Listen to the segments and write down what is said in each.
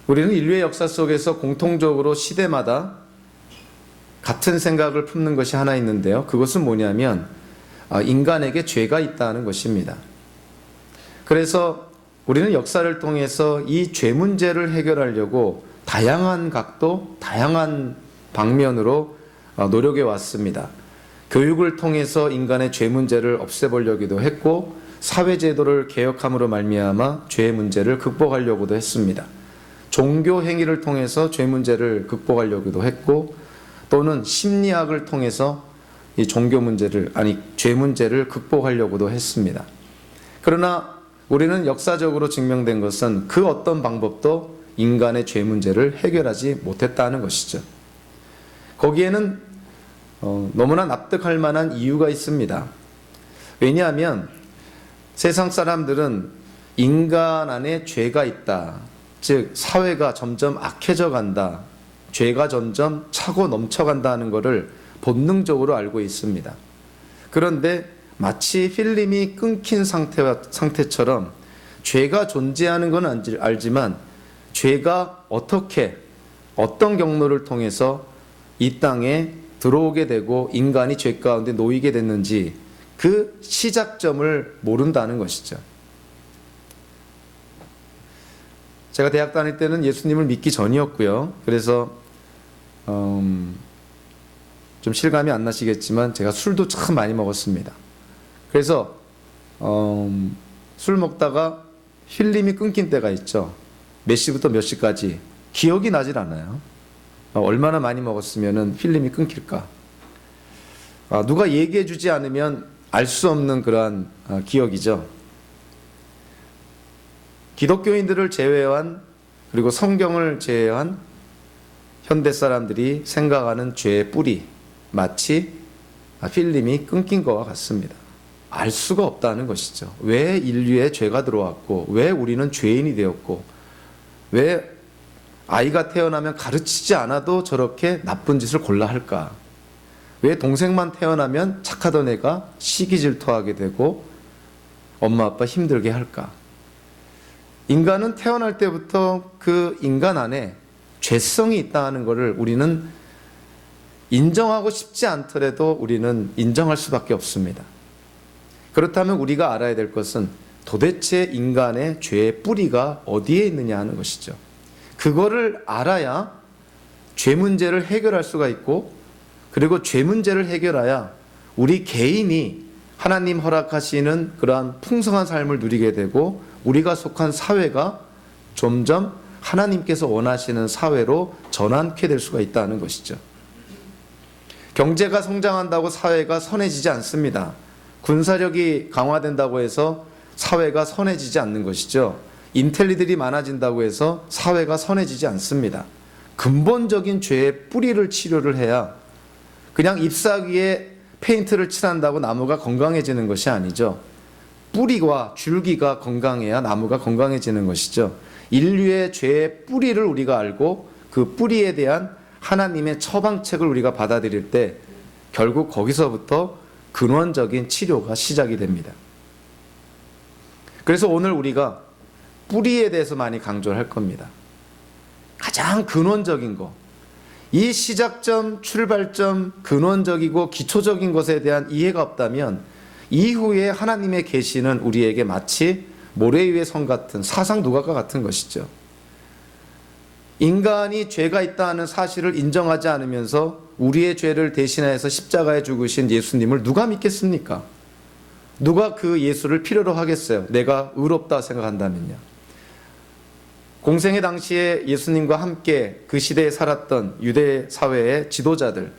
우리는 인류의 역사 속에서 공통적으로 시대마다 같은 생각을 품는 것이 하나 있는데요. 그것은 뭐냐면 인간에게 죄가 있다는 것입니다. 그래서 우리는 역사를 통해서 이 죄 문제를 해결하려고 다양한 각도, 다양한 방면으로 노력해 왔습니다. 교육을 통해서 인간의 죄 문제를 없애보려기도 했고, 사회제도를 개혁함으로 말미암아 죄 문제를 극복하려고도 했습니다. 종교 행위를 통해서 죄 문제를 극복하려고도 했고, 또는 심리학을 통해서 이 종교 문제를, 죄 문제를 극복하려고도 했습니다. 그러나 우리는 역사적으로 증명된 것은 그 어떤 방법도 인간의 죄 문제를 해결하지 못했다는 것이죠. 거기에는 너무나 납득할 만한 이유가 있습니다. 왜냐하면 세상 사람들은 인간 안에 죄가 있다, 즉 사회가 점점 악해져 간다, 죄가 점점 차고 넘쳐간다는 것을 본능적으로 알고 있습니다. 그런데 마치 필름이 끊긴 상태처럼 죄가 존재하는 건 알지만 죄가 어떻게, 어떤 경로를 통해서 이 땅에 들어오게 되고 인간이 죄 가운데 놓이게 됐는지 그 시작점을 모른다는 것이죠. 제가 대학 다닐 때는 예수님을 믿기 전이었고요. 그래서 좀 실감이 안 나시겠지만 제가 술도 참 많이 먹었습니다. 그래서 술 먹다가 필름이 끊긴 때가 있죠. 몇 시부터 몇 시까지 기억이 나질 않아요. 얼마나 많이 먹었으면 필름이 끊길까. 누가 얘기해 주지 않으면 알 수 없는 그러한 기억이죠. 기독교인들을 제외한, 그리고 성경을 제외한 현대 사람들이 생각하는 죄의 뿌리, 마치 필름이 끊긴 것과 같습니다. 알 수가 없다는 것이죠. 왜 인류에 죄가 들어왔고, 왜 우리는 죄인이 되었고, 왜 아이가 태어나면 가르치지 않아도 저렇게 나쁜 짓을 골라 할까? 왜 동생만 태어나면 착하던 애가 시기 질투하게 되고 엄마 아빠 힘들게 할까? 인간은 태어날 때부터 그 인간 안에 죄성이 있다는 것을 우리는 인정하고 싶지 않더라도 우리는 인정할 수밖에 없습니다. 그렇다면 우리가 알아야 될 것은 도대체 인간의 죄의 뿌리가 어디에 있느냐 하는 것이죠. 그거를 알아야 죄 문제를 해결할 수가 있고, 그리고 죄 문제를 해결해야 우리 개인이 하나님 허락하시는 그러한 풍성한 삶을 누리게 되고, 우리가 속한 사회가 점점 하나님께서 원하시는 사회로 전환케 될 수가 있다는 것이죠. 경제가 성장한다고 사회가 선해지지 않습니다. 군사력이 강화된다고 해서 사회가 선해지지 않는 것이죠. 인텔리들이 많아진다고 해서 사회가 선해지지 않습니다. 근본적인 죄의 뿌리를 치료를 해야, 그냥 잎사귀에 페인트를 칠한다고 나무가 건강해지는 것이 아니죠. 뿌리와 줄기가 건강해야 나무가 건강해지는 것이죠. 인류의 죄의 뿌리를 우리가 알고 그 뿌리에 대한 하나님의 처방책을 우리가 받아들일 때 결국 거기서부터 근원적인 치료가 시작이 됩니다. 그래서 오늘 우리가 뿌리에 대해서 많이 강조를 할 겁니다. 가장 근원적인 것, 이 시작점, 출발점, 근원적이고 기초적인 것에 대한 이해가 없다면 이후에 하나님의 계시는 우리에게 마치 모래 위의 성 같은 사상 누각과 같은 것이죠. 인간이 죄가 있다는 사실을 인정하지 않으면서 우리의 죄를 대신하여서 십자가에 죽으신 예수님을 누가 믿겠습니까? 누가 그 예수를 필요로 하겠어요? 내가 의롭다 생각한다면요. 공생의 당시에 예수님과 함께 그 시대에 살았던 유대 사회의 지도자들,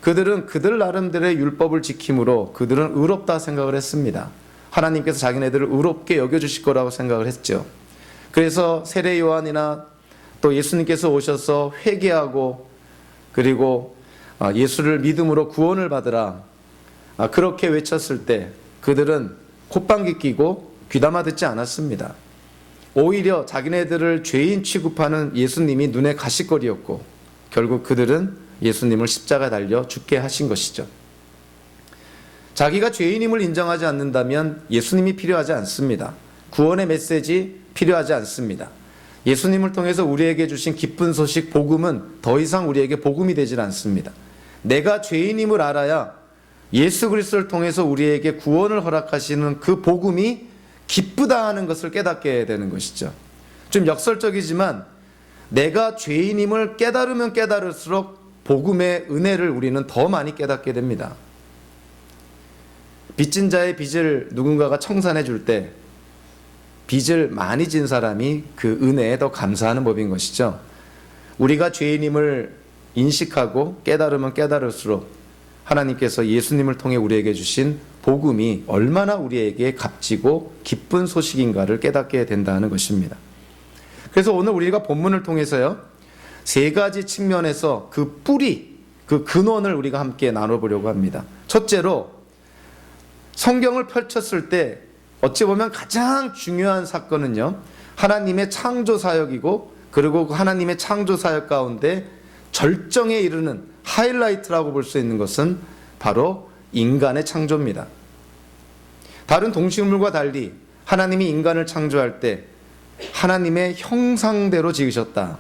그들은 그들 나름대로의 율법을 지킴으로 그들은 의롭다 생각을 했습니다. 하나님께서 자기네들을 의롭게 여겨주실 거라고 생각을 했죠. 그래서 세례 요한이나 또 예수님께서 오셔서 회개하고, 그리고 예수를 믿음으로 구원을 받으라, 그렇게 외쳤을 때 그들은 콧방귀 끼고 귀담아 듣지 않았습니다. 오히려 자기네들을 죄인 취급하는 예수님이 눈에 가시거리였고, 결국 그들은 예수님을 십자가에 달려 죽게 하신 것이죠. 자기가 죄인임을 인정하지 않는다면 예수님이 필요하지 않습니다. 구원의 메시지 필요하지 않습니다. 예수님을 통해서 우리에게 주신 기쁜 소식 복음은 더 이상 우리에게 복음이 되질 않습니다. 내가 죄인임을 알아야 예수 그리스도를 통해서 우리에게 구원을 허락하시는 그 복음이 기쁘다 하는 것을 깨닫게 되는 것이죠. 좀 역설적이지만 내가 죄인임을 깨달으면 깨달을수록 복음의 은혜를 우리는 더 많이 깨닫게 됩니다. 빚진 자의 빚을 누군가가 청산해 줄 때 빚을 많이 진 사람이 그 은혜에 더 감사하는 법인 것이죠. 우리가 죄인임을 인식하고 깨달으면 깨달을수록 하나님께서 예수님을 통해 우리에게 주신 복음이 얼마나 우리에게 값지고 기쁜 소식인가를 깨닫게 된다는 것입니다. 그래서 오늘 우리가 본문을 통해서요, 세 가지 측면에서 그 뿌리, 그 근원을 우리가 함께 나눠보려고 합니다. 첫째로, 성경을 펼쳤을 때 어찌 보면 가장 중요한 사건은요, 하나님의 창조 사역이고, 그리고 그 하나님의 창조 사역 가운데 절정에 이르는 하이라이트라고 볼 수 있는 것은 바로 인간의 창조입니다. 다른 동식물과 달리 하나님이 인간을 창조할 때 하나님의 형상대로 지으셨다.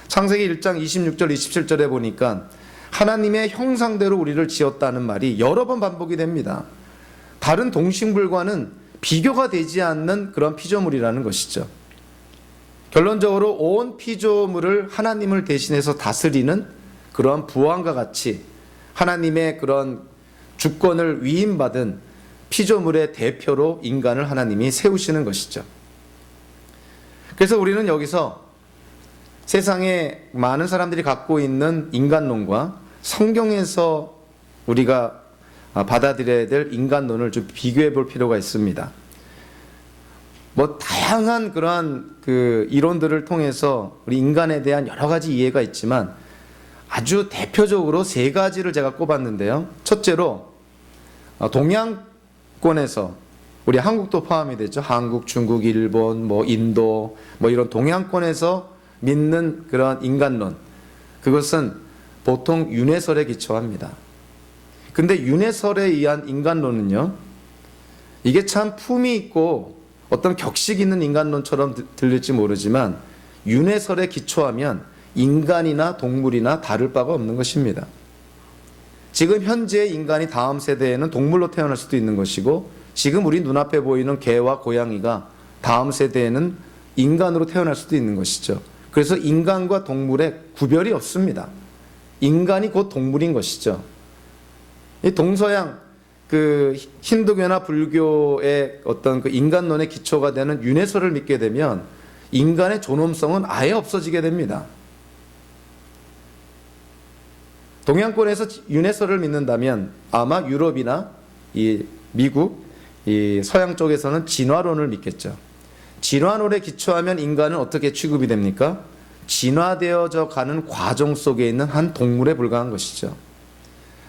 창세기 1장 26절 27절에 보니까 하나님의 형상대로 우리를 지었다는 말이 여러 번 반복이 됩니다. 다른 동식물과는 비교가 되지 않는 그런 피조물이라는 것이죠. 결론적으로 온 피조물을 하나님을 대신해서 다스리는 그러한 부왕과 같이 하나님의 그런 주권을 위임받은 피조물의 대표로 인간을 하나님이 세우시는 것이죠. 그래서 우리는 여기서 세상에 많은 사람들이 갖고 있는 인간론과 성경에서 우리가 받아들여야 될 인간론을 좀 비교해 볼 필요가 있습니다. 다양한 그러한 그 이론들을 통해서 우리 인간에 대한 여러 가지 이해가 있지만 아주 대표적으로 세 가지를 제가 꼽았는데요. 첫째로, 동양권에서, 우리 한국도 포함이 되죠. 한국, 중국, 일본, 인도, 이런 동양권에서 믿는 그런 인간론. 그것은 보통 윤회설에 기초합니다. 근데 윤회설에 의한 인간론은요, 이게 참 품이 있고 어떤 격식 있는 인간론처럼 들릴지 모르지만 윤회설에 기초하면 인간이나 동물이나 다를 바가 없는 것입니다. 지금 현재 인간이 다음 세대에는 동물로 태어날 수도 있는 것이고, 지금 우리 눈앞에 보이는 개와 고양이가 다음 세대에는 인간으로 태어날 수도 있는 것이죠. 그래서 인간과 동물의 구별이 없습니다. 인간이 곧 동물인 것이죠. 이 동서양 그 힌두교나 불교의 어떤 그 인간론의 기초가 되는 윤회설을 믿게 되면 인간의 존엄성은 아예 없어지게 됩니다. 동양권에서 윤회설을 믿는다면 아마 유럽이나 이 미국, 이 서양 쪽에서는 진화론을 믿겠죠. 진화론에 기초하면 인간은 어떻게 취급이 됩니까? 진화되어져 가는 과정 속에 있는 한 동물에 불과한 것이죠.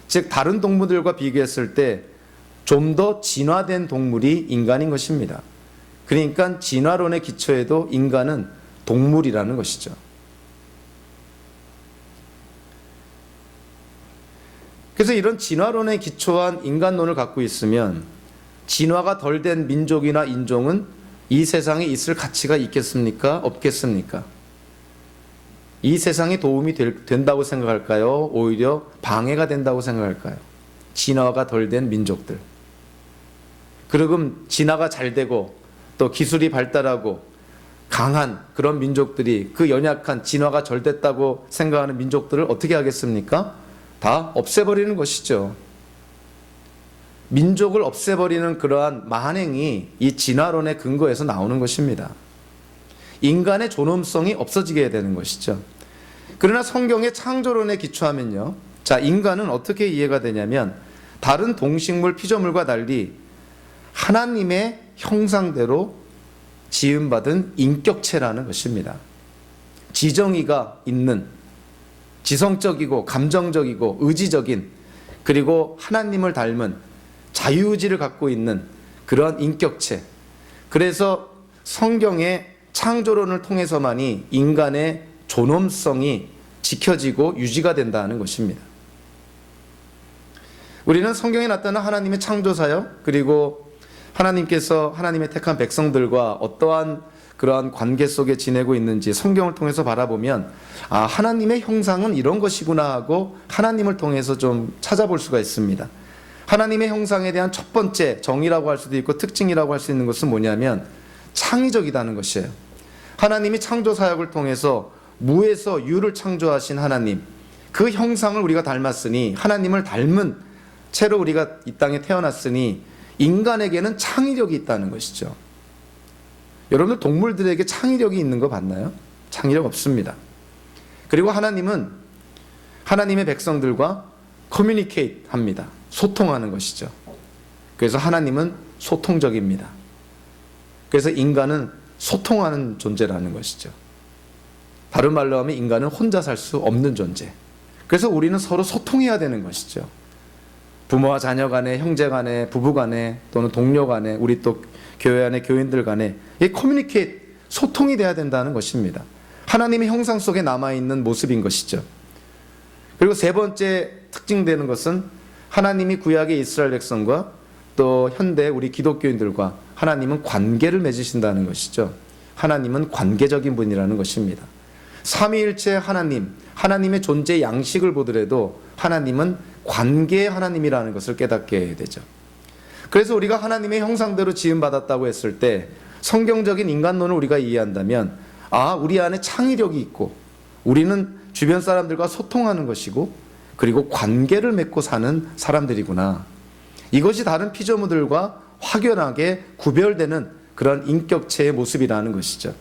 즉 다른 동물들과 비교했을 때 좀 더 진화된 동물이 인간인 것입니다. 그러니까 진화론의 기초에도 인간은 동물이라는 것이죠. 그래서 이런 진화론에 기초한 인간론을 갖고 있으면 진화가 덜 된 민족이나 인종은 이 세상에 있을 가치가 있겠습니까? 없겠습니까? 이 세상에 도움이 된다고 생각할까요? 오히려 방해가 된다고 생각할까요? 진화가 덜 된 민족들. 그리고 진화가 잘 되고 또 기술이 발달하고 강한 그런 민족들이 그 연약한 진화가 덜 됐다고 생각하는 민족들을 어떻게 하겠습니까? 다 없애버리는 것이죠. 민족을 없애버리는 그러한 만행이 이 진화론의 근거에서 나오는 것입니다. 인간의 존엄성이 없어지게 되는 것이죠. 그러나 성경의 창조론에 기초하면요, 자, 인간은 어떻게 이해가 되냐면 다른 동식물 피조물과 달리 하나님의 형상대로 지음받은 인격체라는 것입니다. 지정의가 있는, 지성적이고 감정적이고 의지적인, 그리고 하나님을 닮은 자유의지를 갖고 있는 그런 인격체. 그래서 성경의 창조론을 통해서만이 인간의 존엄성이 지켜지고 유지가 된다는 것입니다. 우리는 성경에 나타난 하나님의 창조사역, 그리고 하나님께서 하나님의 택한 백성들과 어떠한 그러한 관계 속에 지내고 있는지 성경을 통해서 바라보면 아, 하나님의 형상은 이런 것이구나 하고 하나님을 통해서 좀 찾아볼 수가 있습니다. 하나님의 형상에 대한 첫 번째 정의라고 할 수도 있고 특징이라고 할 수 있는 것은 뭐냐면 창의적이다는 것이에요. 하나님이 창조 사역을 통해서 무에서 유를 창조하신 하나님, 그 형상을 우리가 닮았으니, 하나님을 닮은 채로 우리가 이 땅에 태어났으니 인간에게는 창의력이 있다는 것이죠. 여러분들 동물들에게 창의력이 있는 거 봤나요? 창의력 없습니다. 그리고 하나님은 하나님의 백성들과 커뮤니케이트 합니다. 소통하는 것이죠. 그래서 하나님은 소통적입니다. 그래서 인간은 소통하는 존재라는 것이죠. 다른 말로 하면 인간은 혼자 살 수 없는 존재. 그래서 우리는 서로 소통해야 되는 것이죠. 부모와 자녀 간에, 형제 간에, 부부 간에, 또는 동료 간에, 우리 또 교회 안에 교인들 간에 이 커뮤니케이트, 소통이 돼야 된다는 것입니다. 하나님의 형상 속에 남아있는 모습인 것이죠. 그리고 세 번째 특징되는 것은 하나님이 구약의 이스라엘 백성과 또 현대 우리 기독교인들과 하나님은 관계를 맺으신다는 것이죠. 하나님은 관계적인 분이라는 것입니다. 삼위일체 하나님, 하나님의 존재 양식을 보더라도 하나님은 관계의 하나님이라는 것을 깨닫게 해야 되죠. 그래서 우리가 하나님의 형상대로 지음받았다고 했을 때 성경적인 인간론을 우리가 이해한다면 아, 우리 안에 창의력이 있고 우리는 주변 사람들과 소통하는 것이고 그리고 관계를 맺고 사는 사람들이구나. 이것이 다른 피조물들과 확연하게 구별되는 그런 인격체의 모습이라는 것이죠.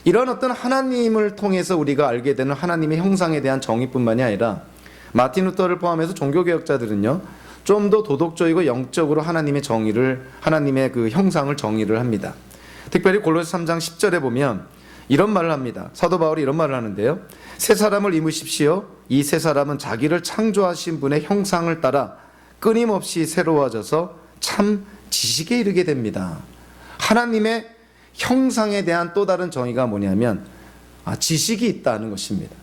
이런 어떤 하나님을 통해서 우리가 알게 되는 하나님의 형상에 대한 정의뿐만이 아니라 마틴 루터를 포함해서 종교개혁자들은요, 좀 더 도덕적이고 영적으로 하나님의 정의를, 하나님의 그 형상을 정의를 합니다. 특별히 골로새 3장 10절에 보면 이런 말을 합니다. 사도 바울이 이런 말을 하는데요. 새 사람을 입으십시오. 이 새 사람은 자기를 창조하신 분의 형상을 따라 끊임없이 새로워져서 참 지식에 이르게 됩니다. 하나님의 형상에 대한 또 다른 정의가 뭐냐면 지식이 있다는 것입니다.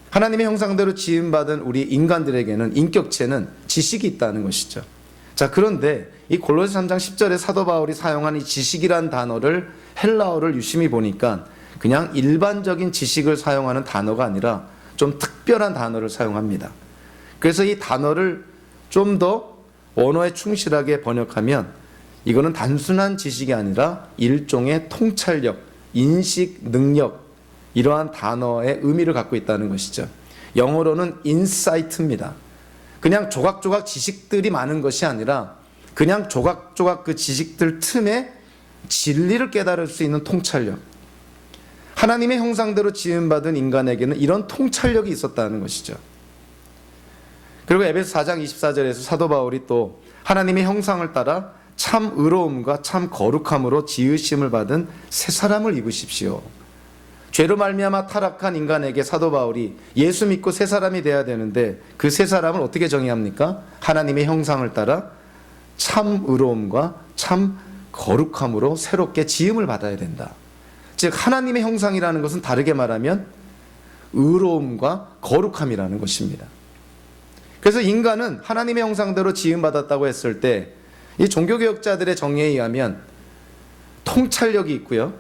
하나님의 형상대로 지음받은 우리 인간들에게는 인격체는 지식이 있다는 것이죠. 자, 그런데 이 골로새 3장 10절에 사도 바울이 사용한 이 지식이란 단어를 헬라어를 유심히 보니까 그냥 일반적인 지식을 사용하는 단어가 아니라 좀 특별한 단어를 사용합니다. 그래서 이 단어를 좀 더 원어에 충실하게 번역하면 이거는 단순한 지식이 아니라 일종의 통찰력, 인식, 능력, 이러한 단어의 의미를 갖고 있다는 것이죠. 영어로는 인사이트입니다. 그냥 조각조각 지식들이 많은 것이 아니라 그냥 조각조각 그 지식들 틈에 진리를 깨달을 수 있는 통찰력. 하나님의 형상대로 지음받은 인간에게는 이런 통찰력이 있었다는 것이죠. 그리고 에베소 4장 24절에서 사도 바울이 또 하나님의 형상을 따라 참 의로움과 참 거룩함으로 지으심을 받은 새 사람을 입으십시오. 죄로 말미암아 타락한 인간에게 사도 바울이 예수 믿고 새 사람이 돼야 되는데 그 새 사람을 어떻게 정의합니까? 하나님의 형상을 따라 참 의로움과 참 거룩함으로 새롭게 지음을 받아야 된다. 즉 하나님의 형상이라는 것은 다르게 말하면 의로움과 거룩함이라는 것입니다. 그래서 인간은 하나님의 형상대로 지음받았다고 했을 때 이 종교개혁자들의 정의에 의하면 통찰력이 있고요,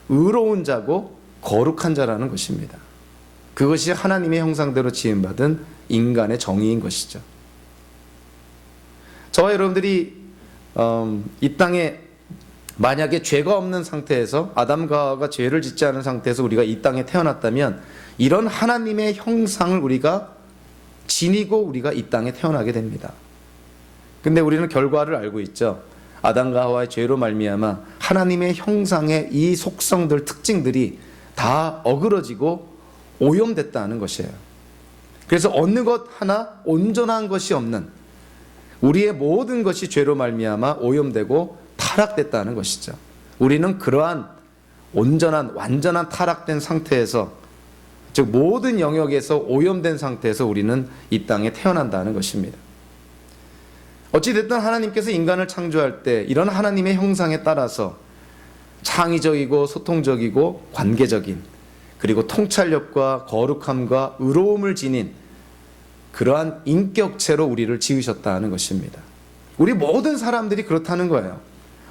의로운 자고 거룩한 자라는 것입니다. 그것이 하나님의 형상대로 지음받은 인간의 정의인 것이죠. 저와 여러분들이 이 땅에 만약에 죄가 없는 상태에서 아담과 하와가 죄를 짓지 않은 상태에서 우리가 이 땅에 태어났다면 이런 하나님의 형상을 우리가 지니고 우리가 이 땅에 태어나게 됩니다. 근데 우리는 결과를 알고 있죠. 아담과 하와의 죄로 말미암아 하나님의 형상의 이 속성들, 특징들이 다 어그러지고 오염됐다는 것이에요. 그래서 어느 것 하나 온전한 것이 없는 우리의 모든 것이 죄로 말미암아 오염되고 타락됐다는 것이죠. 우리는 그러한 온전한 완전한 타락된 상태에서, 즉 모든 영역에서 오염된 상태에서 우리는 이 땅에 태어난다는 것입니다. 어찌됐든 하나님께서 인간을 창조할 때 이런 하나님의 형상에 따라서 창의적이고 소통적이고 관계적인 그리고 통찰력과 거룩함과 의로움을 지닌 그러한 인격체로 우리를 지으셨다는 것입니다. 우리 모든 사람들이 그렇다는 거예요.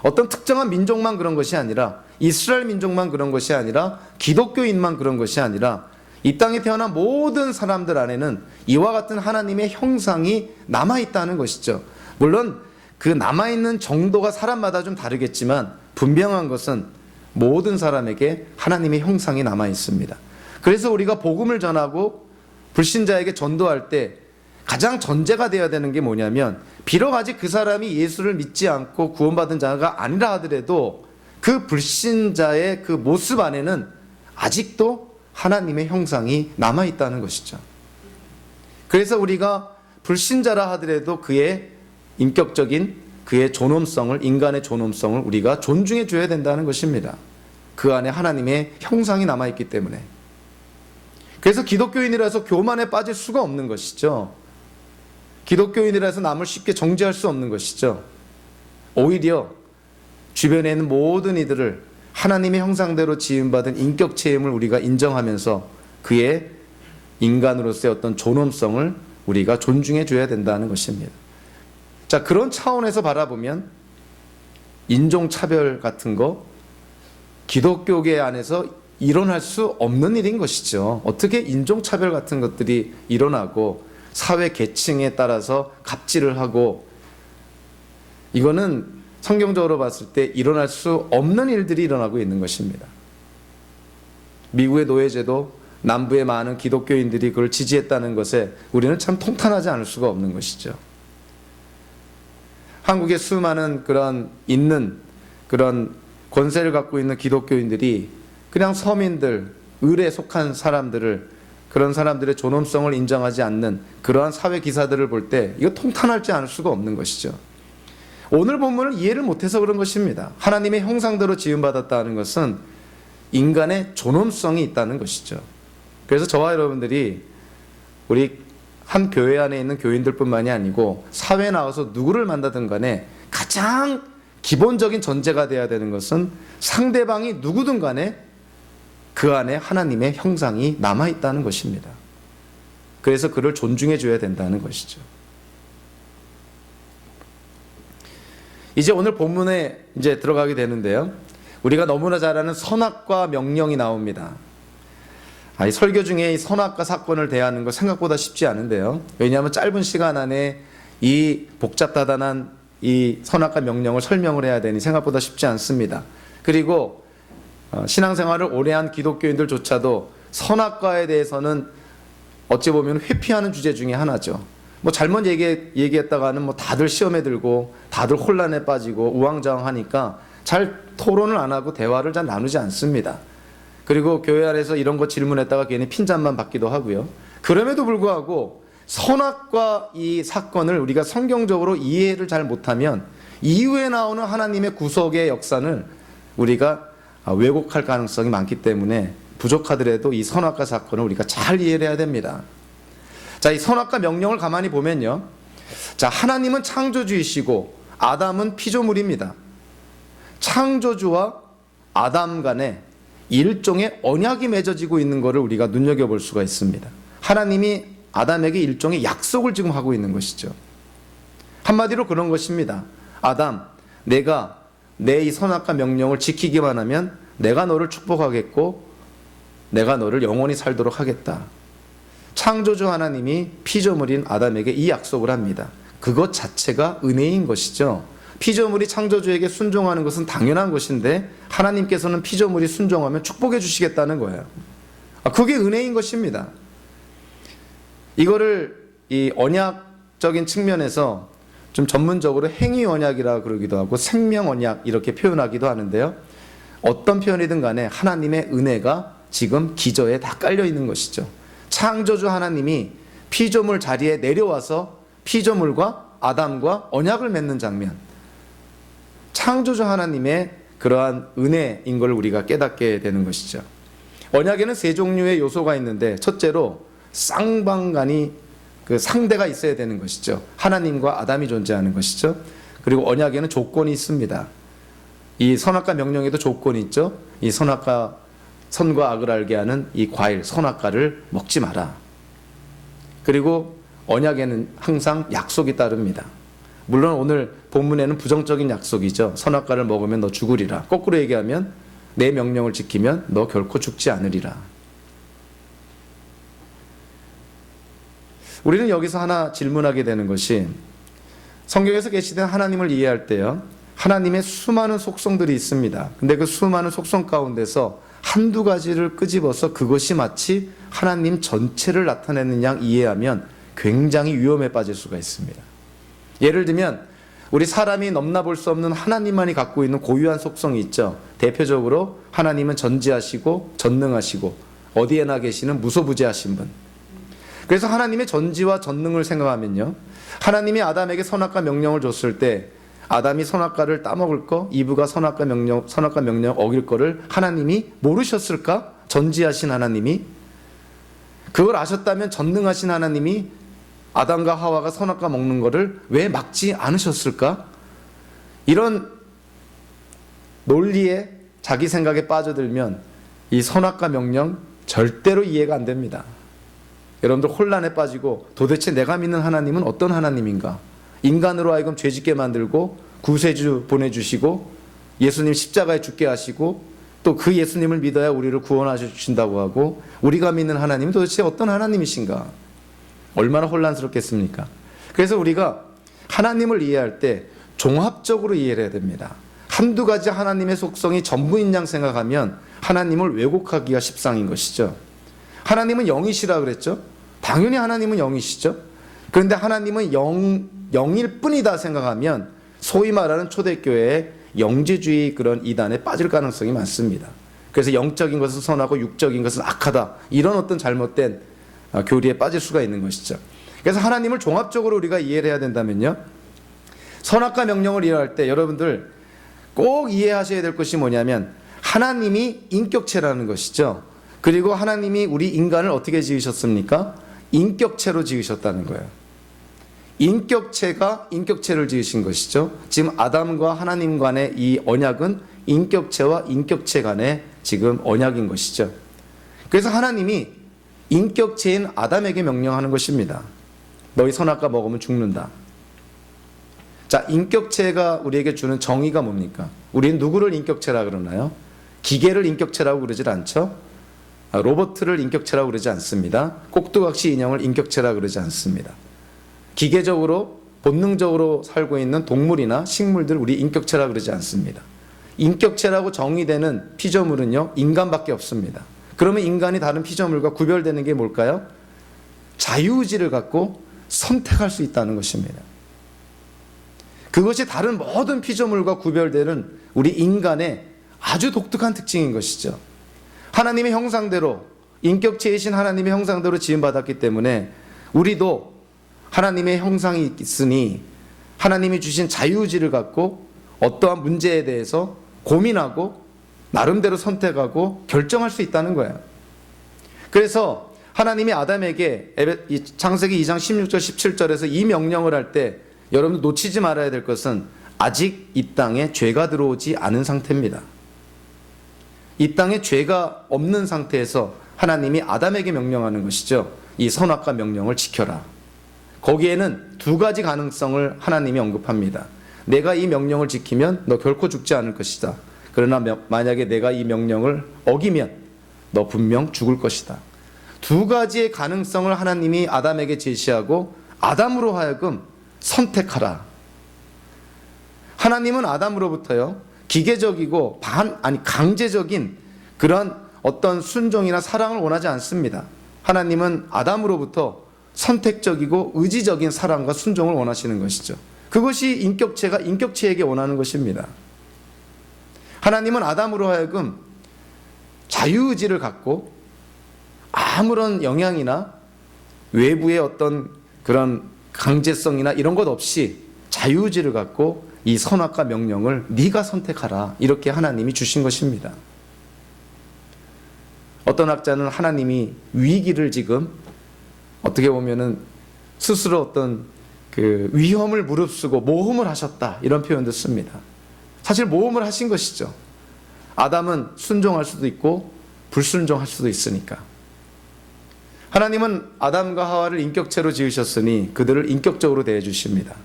어떤 특정한 민족만 그런 것이 아니라, 이스라엘 민족만 그런 것이 아니라, 기독교인만 그런 것이 아니라 이 땅에 태어난 모든 사람들 안에는 이와 같은 하나님의 형상이 남아있다는 것이죠. 물론 그 남아있는 정도가 사람마다 좀 다르겠지만 분명한 것은 모든 사람에게 하나님의 형상이 남아있습니다. 그래서 우리가 복음을 전하고 불신자에게 전도할 때 가장 전제가 되어야 되는 게 뭐냐면, 비록 아직 그 사람이 예수를 믿지 않고 구원받은 자가 아니라 하더라도 그 불신자의 그 모습 안에는 아직도 하나님의 형상이 남아있다는 것이죠. 그래서 우리가 불신자라 하더라도 그의 인격적인 그의 존엄성을, 인간의 존엄성을 우리가 존중해 줘야 된다는 것입니다. 그 안에 하나님의 형상이 남아있기 때문에. 그래서 기독교인이라서 교만에 빠질 수가 없는 것이죠. 기독교인이라서 남을 쉽게 정죄할 수 없는 것이죠. 오히려 주변에 있는 모든 이들을 하나님의 형상대로 지음받은 인격 체험을 우리가 인정하면서 그의 인간으로서의 어떤 존엄성을 우리가 존중해 줘야 된다는 것입니다. 자, 그런 차원에서 바라보면 인종차별 같은 거 기독교계 안에서 일어날 수 없는 일인 것이죠. 어떻게 인종차별 같은 것들이 일어나고 사회 계층에 따라서 갑질을 하고, 이거는 성경적으로 봤을 때 일어날 수 없는 일들이 일어나고 있는 것입니다. 미국의 노예제도, 남부의 많은 기독교인들이 그걸 지지했다는 것에 우리는 참 통탄하지 않을 수가 없는 것이죠. 한국의 수많은 그런 권세를 갖고 있는 기독교인들이 그냥 서민들, 을에 속한 사람들을, 그런 사람들의 존엄성을 인정하지 않는 그러한 사회 기사들을 볼 때 이거 통탄하지 않을 수가 없는 것이죠. 오늘 본문을 이해를 못해서 그런 것입니다. 하나님의 형상대로 지음받았다는 것은 인간의 존엄성이 있다는 것이죠. 그래서 저와 여러분들이 우리 한 교회 안에 있는 교인들뿐만이 아니고 사회에 나와서 누구를 만나든 간에 가장 기본적인 전제가 되어야 되는 것은 상대방이 누구든 간에 그 안에 하나님의 형상이 남아있다는 것입니다. 그래서 그를 존중해 줘야 된다는 것이죠. 이제 오늘 본문에 이제 들어가게 되는데요. 우리가 너무나 잘 아는 선악과 명령이 나옵니다. 이 설교 중에 이 선악과 사건을 대하는 거 생각보다 쉽지 않은데요. 왜냐하면 짧은 시간 안에 이 복잡다단한 이 선악과 명령을 설명을 해야 되니 생각보다 쉽지 않습니다. 그리고 신앙생활을 오래 한 기독교인들조차도 선악과에 대해서는 어찌 보면 회피하는 주제 중에 하나죠. 뭐 잘못 얘기했다가는 뭐 다들 시험에 들고 다들 혼란에 빠지고 우왕좌왕하니까 잘 토론을 안 하고 대화를 잘 나누지 않습니다. 그리고 교회 안에서 이런 거 질문했다가 괜히 핀잔만 받기도 하고요. 그럼에도 불구하고 선악과 이 사건을 우리가 성경적으로 이해를 잘 못하면 이후에 나오는 하나님의 구속의 역사를 우리가 왜곡할 가능성이 많기 때문에 부족하더라도 이 선악과 사건을 우리가 잘 이해를 해야 됩니다. 자, 이 선악과 명령을 가만히 보면요. 자, 하나님은 창조주이시고 아담은 피조물입니다. 창조주와 아담 간에 일종의 언약이 맺어지고 있는 것을 우리가 눈여겨볼 수가 있습니다. 하나님이 아담에게 일종의 약속을 지금 하고 있는 것이죠. 한마디로 그런 것입니다. 아담, 내가 내 이 선악과 명령을 지키기만 하면 내가 너를 축복하겠고 내가 너를 영원히 살도록 하겠다. 창조주 하나님이 피조물인 아담에게 이 약속을 합니다. 그것 자체가 은혜인 것이죠. 피조물이 창조주에게 순종하는 것은 당연한 것인데 하나님께서는 피조물이 순종하면 축복해 주시겠다는 거예요. 그게 은혜인 것입니다. 이거를 이 언약적인 측면에서 좀 전문적으로 행위 언약이라 그러기도 하고 생명 언약 이렇게 표현하기도 하는데요. 어떤 표현이든 간에 하나님의 은혜가 지금 기저에 다 깔려 있는 것이죠. 창조주 하나님이 피조물 자리에 내려와서 피조물과 아담과 언약을 맺는 장면, 창조주 하나님의 그러한 은혜인 걸 우리가 깨닫게 되는 것이죠. 언약에는 세 종류의 요소가 있는데 첫째로 쌍방간이 그 상대가 있어야 되는 것이죠. 하나님과 아담이 존재하는 것이죠. 그리고 언약에는 조건이 있습니다. 이 선악과 명령에도 조건이 있죠. 이 선악과 선과 악을 알게 하는 이 과일 선악과를 먹지 마라. 그리고 언약에는 항상 약속이 따릅니다. 물론 오늘 본문에는 부정적인 약속이죠. 선악과를 먹으면 너 죽으리라. 거꾸로 얘기하면 내 명령을 지키면 너 결코 죽지 않으리라. 우리는 여기서 하나 질문하게 되는 것이, 성경에서 계시된 하나님을 이해할 때요, 하나님의 수많은 속성들이 있습니다. 근데 그 수많은 속성 가운데서 한두 가지를 끄집어서 그것이 마치 하나님 전체를 나타내는 양 이해하면 굉장히 위험에 빠질 수가 있습니다. 예를 들면 우리 사람이 넘나볼 수 없는 하나님만이 갖고 있는 고유한 속성이 있죠. 대표적으로 하나님은 전지하시고 전능하시고 어디에나 계시는 무소부재하신 분. 그래서 하나님의 전지와 전능을 생각하면요, 하나님이 아담에게 선악과 명령을 줬을 때 아담이 선악과를 따먹을 거, 이브가 선악과 명령 어길 거를 하나님이 모르셨을까? 전지하신 하나님이. 그걸 아셨다면 전능하신 하나님이 아담과 하와가 선악과 먹는 거를 왜 막지 않으셨을까? 이런 논리에 자기 생각에 빠져들면 이 선악과 명령 절대로 이해가 안 됩니다. 여러분들 혼란에 빠지고 도대체 내가 믿는 하나님은 어떤 하나님인가? 인간으로 하여금 죄짓게 만들고 구세주 보내주시고 예수님 십자가에 죽게 하시고 또 그 예수님을 믿어야 우리를 구원하셔 주신다고 하고, 우리가 믿는 하나님은 도대체 어떤 하나님이신가? 얼마나 혼란스럽겠습니까? 그래서 우리가 하나님을 이해할 때 종합적으로 이해를 해야 됩니다. 한두 가지 하나님의 속성이 전부인 양 생각하면 하나님을 왜곡하기가 십상인 것이죠. 하나님은 영이시라 그랬죠. 당연히 하나님은 영이시죠. 그런데 하나님은 영일 뿐이다 생각하면 소위 말하는 초대교회의 영지주의 그런 이단에 빠질 가능성이 많습니다. 그래서 영적인 것은 선하고 육적인 것은 악하다, 이런 어떤 잘못된 교리에 빠질 수가 있는 것이죠. 그래서 하나님을 종합적으로 우리가 이해를 해야 된다면요, 선악과 명령을 이해할 때 여러분들 꼭 이해하셔야 될 것이 뭐냐면 하나님이 인격체라는 것이죠. 그리고 하나님이 우리 인간을 어떻게 지으셨습니까? 인격체로 지으셨다는 거예요. 인격체가 인격체를 지으신 것이죠. 지금 아담과 하나님 간의 이 언약은 인격체와 인격체 간의 지금 언약인 것이죠. 그래서 하나님이 인격체인 아담에게 명령하는 것입니다. 너희 선악과 먹으면 죽는다. 자, 인격체가 우리에게 주는 정의가 뭡니까? 우리는 누구를 인격체라 그러나요? 기계를 인격체라고 그러질 않죠. 로봇을 인격체라고 그러지 않습니다. 꼭두각시 인형을 인격체라고 그러지 않습니다. 기계적으로 본능적으로 살고 있는 동물이나 식물들 우리 인격체라고 그러지 않습니다. 인격체라고 정의되는 피조물은요, 인간밖에 없습니다. 그러면 인간이 다른 피조물과 구별되는 게 뭘까요? 자유의지를 갖고 선택할 수 있다는 것입니다. 그것이 다른 모든 피조물과 구별되는 우리 인간의 아주 독특한 특징인 것이죠. 하나님의 형상대로, 인격체이신 하나님의 형상대로 지음받았기 때문에 우리도 하나님의 형상이 있으니 하나님이 주신 자유의지를 갖고 어떠한 문제에 대해서 고민하고 나름대로 선택하고 결정할 수 있다는 거예요. 그래서 하나님이 아담에게 창세기 2장 16절 17절에서 이 명령을 할 때 여러분 놓치지 말아야 될 것은 아직 이 땅에 죄가 들어오지 않은 상태입니다. 이 땅에 죄가 없는 상태에서 하나님이 아담에게 명령하는 것이죠. 이 선악과 명령을 지켜라. 거기에는 두 가지 가능성을 하나님이 언급합니다. 내가 이 명령을 지키면 너 결코 죽지 않을 것이다. 그러나 만약에 내가 이 명령을 어기면 너 분명 죽을 것이다. 두 가지의 가능성을 하나님이 아담에게 제시하고 아담으로 하여금 선택하라. 하나님은 아담으로부터요, 기계적이고 강제적인 그런 어떤 순종이나 사랑을 원하지 않습니다. 하나님은 아담으로부터 선택적이고 의지적인 사랑과 순종을 원하시는 것이죠. 그것이 인격체가 인격체에게 원하는 것입니다. 하나님은 아담으로 하여금 자유의지를 갖고 아무런 영향이나 외부의 어떤 그런 강제성이나 이런 것 없이 자유의지를 갖고 이 선악과 명령을 네가 선택하라, 이렇게 하나님이 주신 것입니다. 어떤 학자는 하나님이 위기를 지금 어떻게 보면은 스스로 어떤 그 위험을 무릅쓰고 모험을 하셨다, 이런 표현도 씁니다. 사실 모험을 하신 것이죠. 아담은 순종할 수도 있고 불순종할 수도 있으니까. 하나님은 아담과 하와를 인격체로 지으셨으니 그들을 인격적으로 대해 주십니다.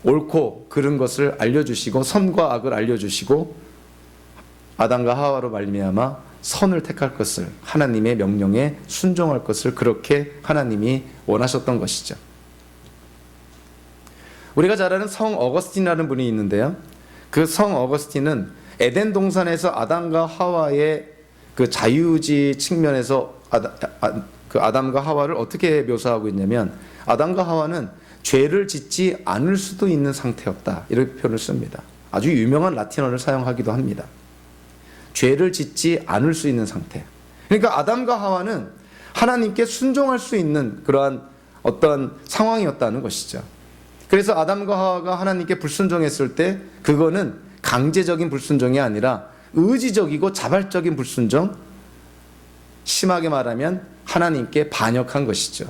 옳고 그른 것을 알려주시고 선과 악을 알려주시고 아담과 하와로 말미암아 선을 택할 것을, 하나님의 명령에 순종할 것을 그렇게 하나님이 원하셨던 것이죠. 우리가 잘 아는 성 어거스틴이라는 분이 있는데요, 그 성 어거스틴은 에덴 동산에서 아담과 하와의 그 자유의지 측면에서 아담과 하와를 어떻게 묘사하고 있냐면, 아담과 하와는 죄를 짓지 않을 수도 있는 상태였다, 이렇게 표현을 씁니다. 아주 유명한 라틴어를 사용하기도 합니다. 죄를 짓지 않을 수 있는 상태. 그러니까 아담과 하와는 하나님께 순종할 수 있는 그러한 어떤 상황이었다는 것이죠. 그래서 아담과 하와가 하나님께 불순종했을 때 그거는 강제적인 불순종이 아니라 의지적이고 자발적인 불순종, 심하게 말하면 하나님께 반역한 것이죠.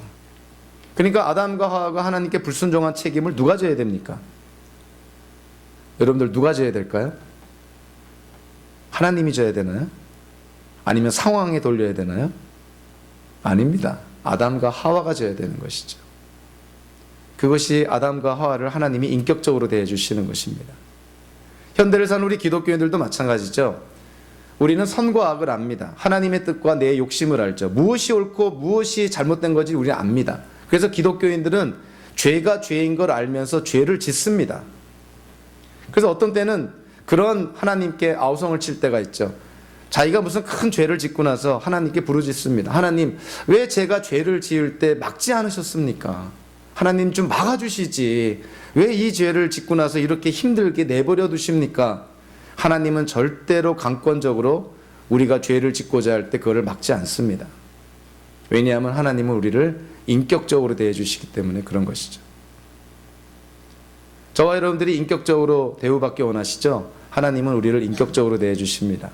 그러니까 아담과 하와가 하나님께 불순종한 책임을 누가 져야 됩니까? 여러분들 누가 져야 될까요? 하나님이 져야 되나요? 아니면 상황에 돌려야 되나요? 아닙니다. 아담과 하와가 져야 되는 것이죠. 그것이 아담과 하와를 하나님이 인격적으로 대해 주시는 것입니다. 현대를 사는 우리 기독교인들도 마찬가지죠. 우리는 선과 악을 압니다. 하나님의 뜻과 내 욕심을 알죠. 무엇이 옳고 무엇이 잘못된 건지 우리는 압니다. 그래서 기독교인들은 죄가 죄인 걸 알면서 죄를 짓습니다. 그래서 어떤 때는 그런 하나님께 아우성을 칠 때가 있죠. 자기가 무슨 큰 죄를 짓고 나서 하나님께 부르짖습니다. 하나님, 왜 제가 죄를 지을 때 막지 않으셨습니까? 하나님 좀 막아주시지. 왜 이 죄를 짓고 나서 이렇게 힘들게 내버려 두십니까? 하나님은 절대로 강권적으로 우리가 죄를 짓고자 할 때 그거를 막지 않습니다. 왜냐하면 하나님은 우리를 인격적으로 대해 주시기 때문에 그런 것이죠. 저와 여러분들이 인격적으로 대우받기 원하시죠? 하나님은 우리를 인격적으로 대해 주십니다.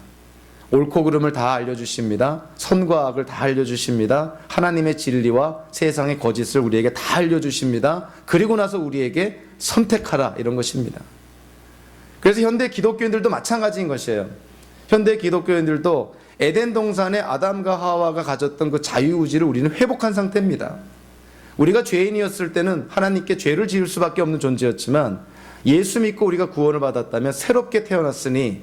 옳고 그름을 다 알려주십니다. 선과 악을 다 알려주십니다. 하나님의 진리와 세상의 거짓을 우리에게 다 알려주십니다. 그리고 나서 우리에게 선택하라, 이런 것입니다. 그래서 현대 기독교인들도 마찬가지인 것이에요. 현대 기독교인들도 에덴 동산에 아담과 하와가 가졌던 그 자유의지를 우리는 회복한 상태입니다. 우리가 죄인이었을 때는 하나님께 죄를 지을 수밖에 없는 존재였지만 예수 믿고 우리가 구원을 받았다면 새롭게 태어났으니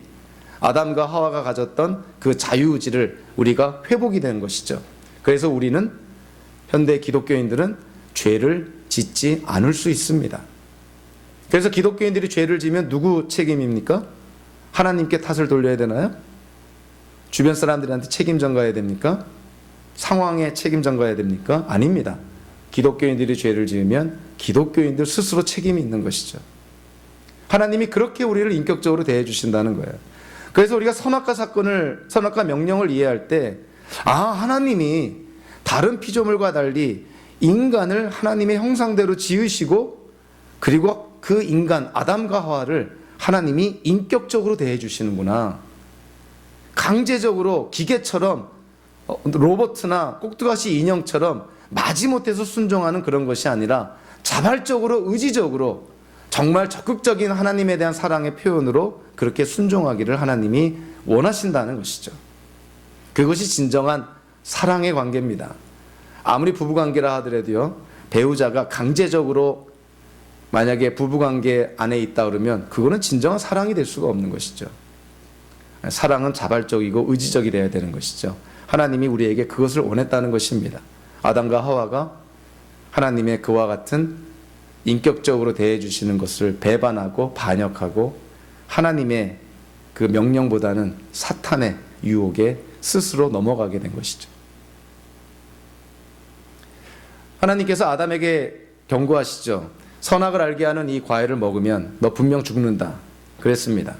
아담과 하와가 가졌던 그 자유의지를 우리가 회복이 된 것이죠. 그래서 우리는, 현대 기독교인들은 죄를 짓지 않을 수 있습니다. 그래서 기독교인들이 죄를 지면 누구 책임입니까? 하나님께 탓을 돌려야 되나요? 주변 사람들한테 책임 전가해야 됩니까? 상황에 책임 전가해야 됩니까? 아닙니다. 기독교인들이 죄를 지으면 기독교인들 스스로 책임이 있는 것이죠. 하나님이 그렇게 우리를 인격적으로 대해 주신다는 거예요. 그래서 우리가 선악과 명령을 이해할 때, 하나님이 다른 피조물과 달리 인간을 하나님의 형상대로 지으시고, 그리고 그 인간 아담과 하와를 하나님이 인격적으로 대해 주시는구나. 강제적으로 기계처럼, 로봇이나 꼭두가시 인형처럼 마지못해서 순종하는 그런 것이 아니라 자발적으로, 의지적으로, 정말 적극적인 하나님에 대한 사랑의 표현으로 그렇게 순종하기를 하나님이 원하신다는 것이죠. 그것이 진정한 사랑의 관계입니다. 아무리 부부관계라 하더라도요, 배우자가 강제적으로 만약에 부부관계 안에 있다 그러면 그거는 진정한 사랑이 될 수가 없는 것이죠. 사랑은 자발적이고 의지적이어야 되는 것이죠. 하나님이 우리에게 그것을 원했다는 것입니다. 아담과 하와가 하나님의 그와 같은 인격적으로 대해 주시는 것을 배반하고 반역하고 하나님의 그 명령보다는 사탄의 유혹에 스스로 넘어가게 된 것이죠. 하나님께서 아담에게 경고하시죠. 선악을 알게 하는 이 과일을 먹으면 너 분명 죽는다, 그랬습니다.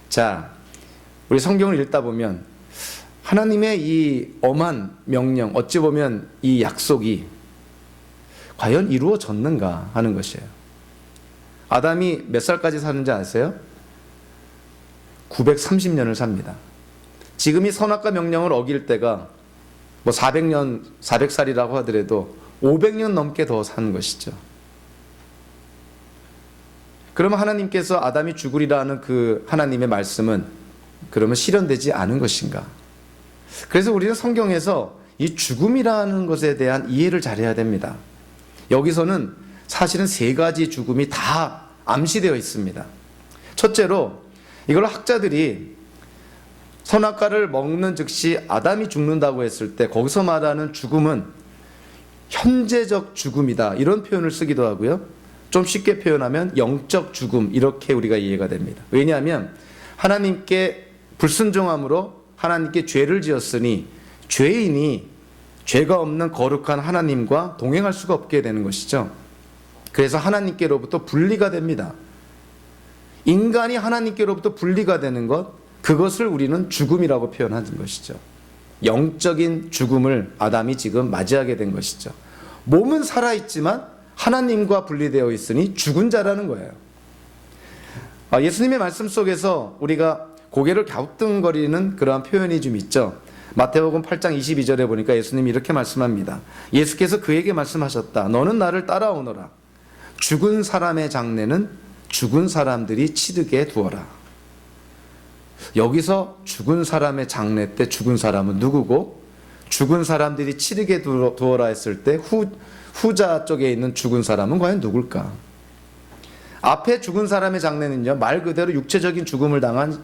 자, 우리 성경을 읽다 보면 하나님의 이 엄한 명령, 어찌 보면 이 약속이 과연 이루어졌는가 하는 것이에요. 아담이 몇 살까지 사는지 아세요? 930년을 삽니다. 지금 이 선악과 명령을 어길 때가 뭐 400년, 400살이라고 하더라도 500년 넘게 더 사는 것이죠. 그러면 하나님께서 아담이 죽으리라는 그 하나님의 말씀은 그러면 실현되지 않은 것인가? 그래서 우리는 성경에서 이 죽음이라는 것에 대한 이해를 잘해야 됩니다. 여기서는 사실은 세 가지 죽음이 다 암시되어 있습니다. 첫째로 이걸 학자들이 선악과를 먹는 즉시 아담이 죽는다고 했을 때 거기서 말하는 죽음은 현재적 죽음이다, 이런 표현을 쓰기도 하고요. 좀 쉽게 표현하면 영적 죽음, 이렇게 우리가 이해가 됩니다. 왜냐하면 하나님께 불순종함으로 하나님께 죄를 지었으니 죄인이 죄가 없는 거룩한 하나님과 동행할 수가 없게 되는 것이죠. 그래서 하나님께로부터 분리가 됩니다. 인간이 하나님께로부터 분리가 되는 것, 그것을 우리는 죽음이라고 표현하는 것이죠. 영적인 죽음을 아담이 지금 맞이하게 된 것이죠. 몸은 살아있지만 하나님과 분리되어 있으니 죽은 자라는 거예요. 예수님의 말씀 속에서 우리가 고개를 갸우뚱거리는 그러한 표현이 좀 있죠. 마태복음 8장 22절에 보니까 예수님이 이렇게 말씀합니다. 예수께서 그에게 말씀하셨다. 너는 나를 따라오너라. 죽은 사람의 장례는 죽은 사람들이 치르게 두어라. 여기서 죽은 사람의 장례 때 죽은 사람은 누구고, 죽은 사람들이 치르게 두어라 했을 때 후자 쪽에 있는 죽은 사람은 과연 누굴까? 앞에 죽은 사람의 장례는요, 말 그대로 육체적인 죽음을 당한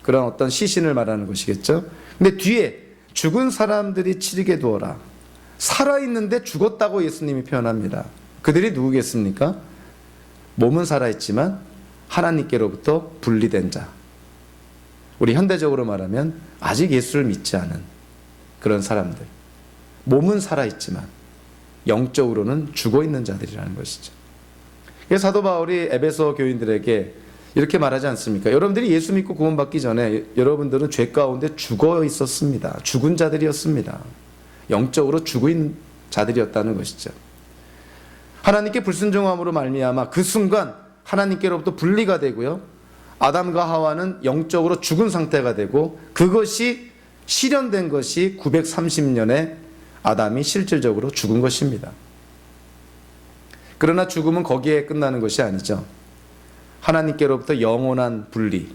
그런 어떤 시신을 말하는 것이겠죠. 근데 뒤에 죽은 사람들이 치르게 두어라, 살아있는데 죽었다고 예수님이 표현합니다. 그들이 누구겠습니까? 몸은 살아있지만 하나님께로부터 분리된 자, 우리 현대적으로 말하면 아직 예수를 믿지 않은 그런 사람들, 몸은 살아있지만 영적으로는 죽어있는 자들이라는 것이죠. 그래서 사도 바울이 에베소 교인들에게 이렇게 말하지 않습니까? 여러분들이 예수 믿고 구원받기 전에 여러분들은 죄 가운데 죽어 있었습니다. 죽은 자들이었습니다. 영적으로 죽은 자들이었다는 것이죠. 하나님께 불순종함으로 말미암아 그 순간 하나님께로부터 분리가 되고요, 아담과 하와는 영적으로 죽은 상태가 되고, 그것이 실현된 것이 930년에 아담이 실질적으로 죽은 것입니다. 그러나 죽음은 거기에 끝나는 것이 아니죠. 하나님께로부터 영원한 분리,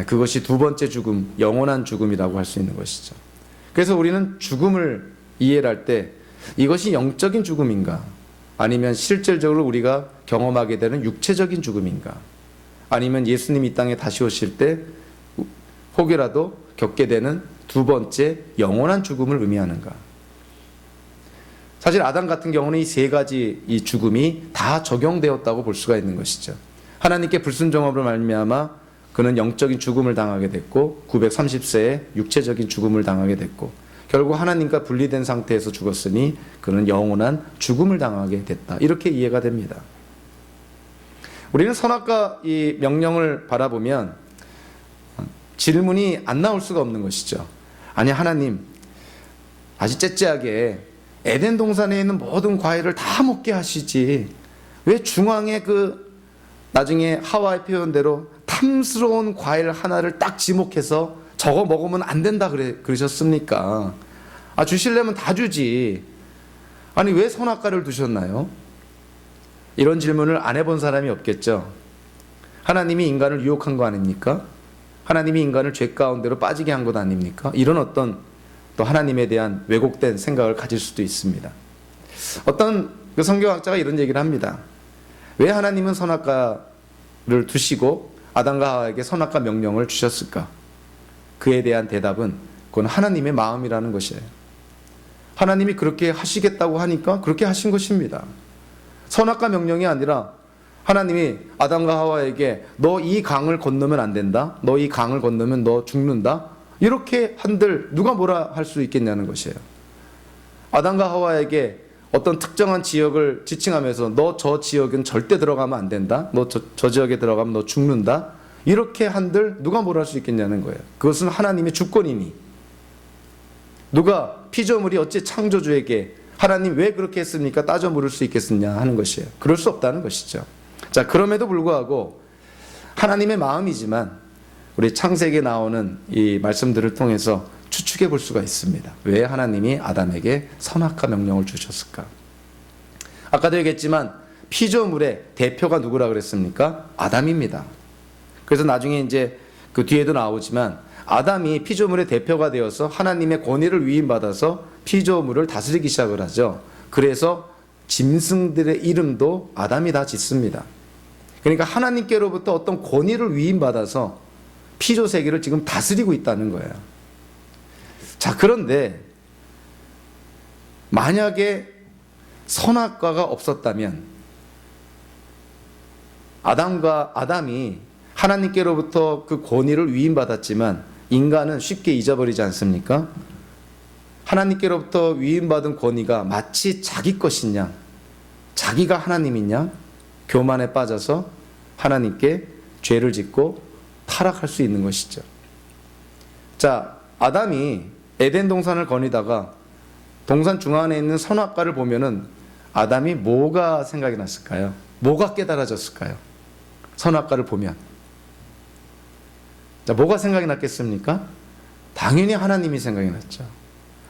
그것이 두 번째 죽음, 영원한 죽음이라고 할 수 있는 것이죠. 그래서 우리는 죽음을 이해할 때 이것이 영적인 죽음인가, 아니면 실질적으로 우리가 경험하게 되는 육체적인 죽음인가, 아니면 예수님이 이 땅에 다시 오실 때 혹여라도 겪게 되는 두 번째 영원한 죽음을 의미하는가. 사실 아담 같은 경우는 이 세 가지 이 죽음이 다 적용되었다고 볼 수가 있는 것이죠. 하나님께 불순종함으로 말미암아 그는 영적인 죽음을 당하게 됐고, 930세에 육체적인 죽음을 당하게 됐고, 결국 하나님과 분리된 상태에서 죽었으니 그는 영원한 죽음을 당하게 됐다, 이렇게 이해가 됩니다. 우리는 선악과 이 명령을 바라보면 질문이 안 나올 수가 없는 것이죠. 아니, 하나님 아주 째째하게 에덴 동산에 있는 모든 과일을 다 먹게 하시지 왜 중앙에 그 나중에 하와의 표현대로 탐스러운 과일 하나를 딱 지목해서 저거 먹으면 안 된다 그러셨습니까? 주시려면 다 주지. 아니, 왜 선악과를 두셨나요? 이런 질문을 안 해본 사람이 없겠죠. 하나님이 인간을 유혹한 거 아닙니까? 하나님이 인간을 죄 가운데로 빠지게 한 것 아닙니까? 이런 어떤 또 하나님에 대한 왜곡된 생각을 가질 수도 있습니다. 어떤 그 성경학자가 이런 얘기를 합니다. 왜 하나님은 선악과를 두시고 아담과 하와에게 선악과 명령을 주셨을까? 그에 대한 대답은 그건 하나님의 마음이라는 것이에요. 하나님이 그렇게 하시겠다고 하니까 그렇게 하신 것입니다. 선악과 명령이 아니라 하나님이 아담과 하와에게 너 이 강을 건너면 안 된다, 너 이 강을 건너면 너 죽는다, 이렇게 한들 누가 뭐라 할 수 있겠냐는 것이에요. 아담과 하와에게 어떤 특정한 지역을 지칭하면서 너 저 지역은 절대 들어가면 안 된다, 너 저 지역에 들어가면 너 죽는다, 이렇게 한들 누가 뭐라 할 수 있겠냐는 거예요. 그것은 하나님의 주권이니 누가 피조물이 어찌 창조주에게 하나님 왜 그렇게 했습니까? 따져 물을 수 있겠느냐 하는 것이에요. 그럴 수 없다는 것이죠. 자, 그럼에도 불구하고 하나님의 마음이지만 우리 창세기에 나오는 이 말씀들을 통해서 추측해 볼 수가 있습니다. 왜 하나님이 아담에게 선악과 명령을 주셨을까? 아까도 얘기했지만 피조물의 대표가 누구라 그랬습니까? 아담입니다. 그래서 나중에 이제 그 뒤에도 나오지만 아담이 피조물의 대표가 되어서 하나님의 권위를 위임받아서 피조물을 다스리기 시작을 하죠. 그래서 짐승들의 이름도 아담이 다 짓습니다. 그러니까 하나님께로부터 어떤 권위를 위임받아서 피조 세계를 지금 다스리고 있다는 거예요. 자, 그런데 만약에 선악과가 없었다면 아담이 하나님께로부터 그 권위를 위임받았지만 인간은 쉽게 잊어버리지 않습니까? 하나님께로부터 위임받은 권위가 마치 자기 것이냐, 자기가 하나님이냐, 교만에 빠져서 하나님께 죄를 짓고 타락할 수 있는 것이죠. 자, 아담이 에덴 동산을 거니다가 동산 중앙에 있는 선악과를 보면은 아담이 뭐가 생각이 났을까요? 뭐가 깨달아졌을까요? 선악과를 보면. 자, 뭐가 생각이 났겠습니까? 당연히 하나님이 생각이 났죠.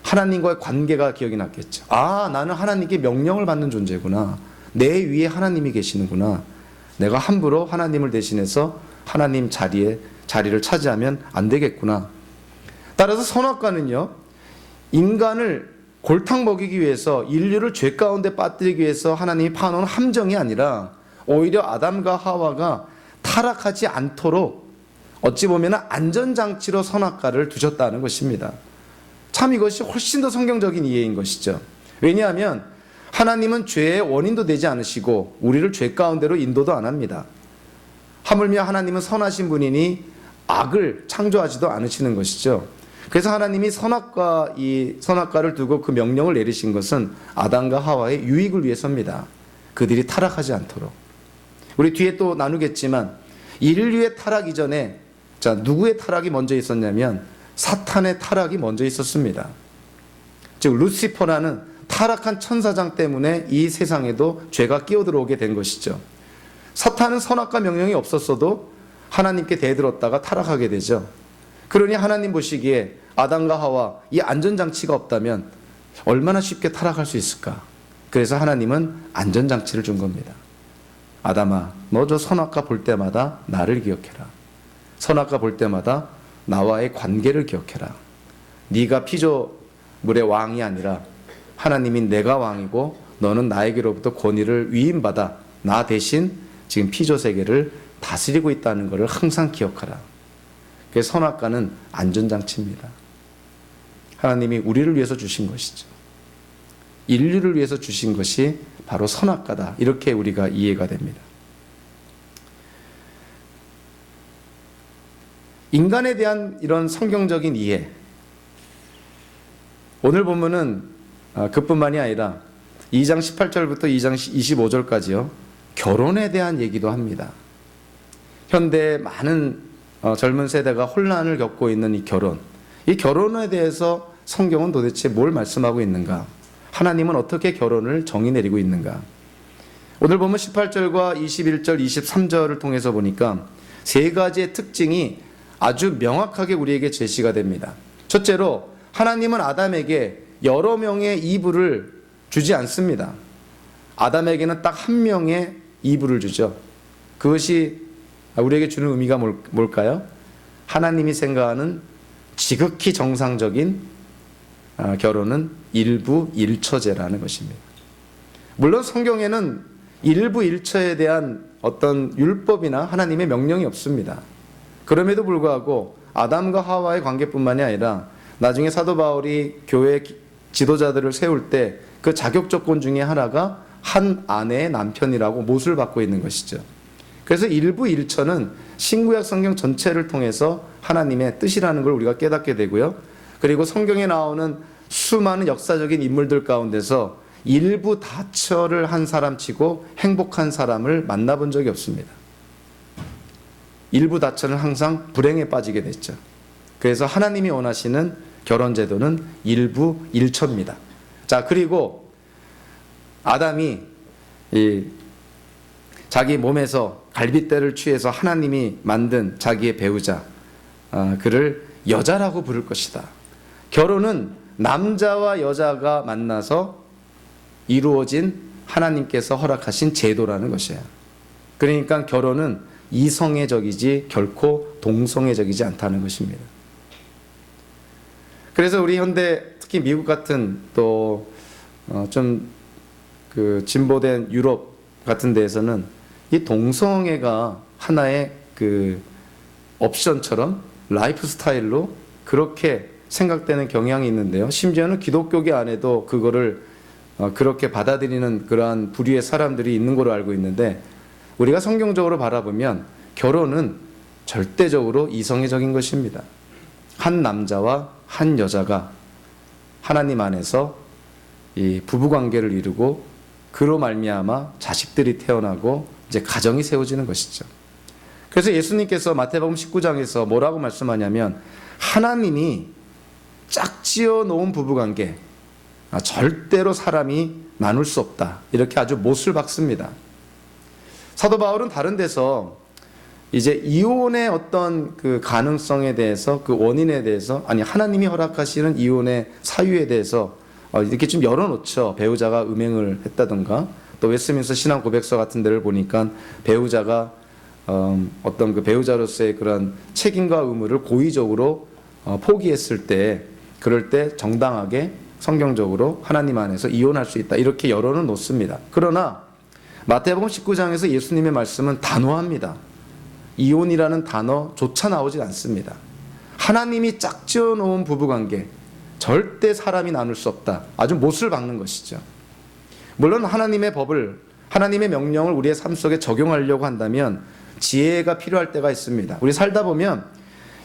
하나님과의 관계가 기억이 났겠죠. 아, 나는 하나님께 명령을 받는 존재구나. 내 위에 하나님이 계시는구나. 내가 함부로 하나님을 대신해서 하나님 자리를 차지하면 안 되겠구나. 따라서 선악과는요, 인간을 골탕 먹이기 위해서, 인류를 죄 가운데 빠뜨리기 위해서 하나님이 파놓은 함정이 아니라 오히려 아담과 하와가 타락하지 않도록 어찌 보면 안전장치로 선악과를 두셨다는 것입니다. 참 이것이 훨씬 더 성경적인 이해인 것이죠. 왜냐하면 하나님은 죄의 원인도 되지 않으시고 우리를 죄 가운데로 인도도 안 합니다. 하물며 하나님은 선하신 분이니 악을 창조하지도 않으시는 것이죠. 그래서 하나님이 선악과를 두고 그 명령을 내리신 것은 아담과 하와의 유익을 위해서입니다. 그들이 타락하지 않도록. 우리 뒤에 또 나누겠지만 인류의 타락 이전에 자, 누구의 타락이 먼저 있었냐면 사탄의 타락이 먼저 있었습니다. 즉 루시퍼라는 타락한 천사장 때문에 이 세상에도 죄가 끼어들어오게 된 것이죠. 사탄은 선악과 명령이 없었어도 하나님께 대들었다가 타락하게 되죠. 그러니 하나님 보시기에 아담과 하와 이 안전장치가 없다면 얼마나 쉽게 타락할 수 있을까? 그래서 하나님은 안전장치를 준 겁니다. 아담아, 너 저 선악과 볼 때마다 나를 기억해라. 선악과 볼 때마다 나와의 관계를 기억해라. 네가 피조물의 왕이 아니라 하나님이 내가 왕이고 너는 나에게로부터 권위를 위임받아 나 대신 지금 피조세계를 다스리고 있다는 것을 항상 기억하라. 그래서 선악과는 안전장치입니다. 하나님이 우리를 위해서 주신 것이죠. 인류를 위해서 주신 것이 바로 선악과다. 이렇게 우리가 이해가 됩니다. 인간에 대한 이런 성경적인 이해, 오늘 보면은 그뿐만이 아니라 2장 18절부터 2장 25절까지요. 결혼에 대한 얘기도 합니다. 현대 많은 젊은 세대가 혼란을 겪고 있는 이 결혼에 대해서 성경은 도대체 뭘 말씀하고 있는가? 하나님은 어떻게 결혼을 정의 내리고 있는가? 오늘 보면 18절과 21절, 23절을 통해서 보니까 세 가지의 특징이 아주 명확하게 우리에게 제시가 됩니다. 첫째로 하나님은 아담에게 여러 명의 이브를 주지 않습니다. 아담에게는 딱 한 명의 이브를 주죠. 그것이 우리에게 주는 의미가 뭘까요? 하나님이 생각하는 지극히 정상적인 결혼은 일부일처제라는 것입니다. 물론 성경에는 일부일처에 대한 어떤 율법이나 하나님의 명령이 없습니다. 그럼에도 불구하고 아담과 하와의 관계뿐만이 아니라 나중에 사도 바울이 교회 지도자들을 세울 때 그 자격 조건 중에 하나가 한 아내의 남편이라고 못을 받고 있는 것이죠. 그래서 일부일처는 신구약 성경 전체를 통해서 하나님의 뜻이라는 걸 우리가 깨닫게 되고요. 그리고 성경에 나오는 수많은 역사적인 인물들 가운데서 일부 다처를 한 사람치고 행복한 사람을 만나본 적이 없습니다. 일부 다처는 항상 불행에 빠지게 됐죠. 그래서 하나님이 원하시는 결혼 제도는 일부일처입니다. 자, 그리고 아담이 자기 몸에서 갈빗대를 취해서 하나님이 만든 자기의 배우자, 그를 여자라고 부를 것이다. 결혼은 남자와 여자가 만나서 이루어진 하나님께서 허락하신 제도라는 것이에요. 그러니까 결혼은 이성애적이지 결코 동성애적이지 않다는 것입니다. 그래서 우리 현대, 특히 미국 같은 또 좀 그 진보된 유럽 같은 데에서는 이 동성애가 하나의 그 옵션처럼 라이프 스타일로 그렇게 생각되는 경향이 있는데요. 심지어는 기독교계 안에도 그거를 그렇게 받아들이는 그러한 부류의 사람들이 있는 걸로 알고 있는데, 우리가 성경적으로 바라보면 결혼은 절대적으로 이성애적인 것입니다. 한 남자와 한 여자가 하나님 안에서 이 부부관계를 이루고 그로 말미암아 자식들이 태어나고 이제 가정이 세워지는 것이죠. 그래서 예수님께서 마태복음 19장에서 뭐라고 말씀하냐면, 하나님이 짝지어 놓은 부부관계 절대로 사람이 나눌 수 없다, 이렇게 아주 못을 박습니다. 사도 바울은 다른 데서 이제 이혼의 어떤 그 가능성에 대해서, 그 원인에 대해서, 아니 하나님이 허락하시는 이혼의 사유에 대해서 이렇게 좀 열어놓죠. 배우자가 음행을 했다던가, 또 웨스민스터 신앙 고백서 같은 데를 보니까 배우자가 어떤 그 배우자로서의 그런 책임과 의무를 고의적으로 포기했을 때, 그럴 때 정당하게 성경적으로 하나님 안에서 이혼할 수 있다, 이렇게 열어는 놓습니다. 그러나 마태복음 19장에서 예수님의 말씀은 단호합니다. 이혼이라는 단어조차 나오지 않습니다. 하나님이 짝지어 놓은 부부관계 절대 사람이 나눌 수 없다, 아주 못을 박는 것이죠. 물론 하나님의 법을, 하나님의 명령을 우리의 삶 속에 적용하려고 한다면 지혜가 필요할 때가 있습니다. 우리 살다 보면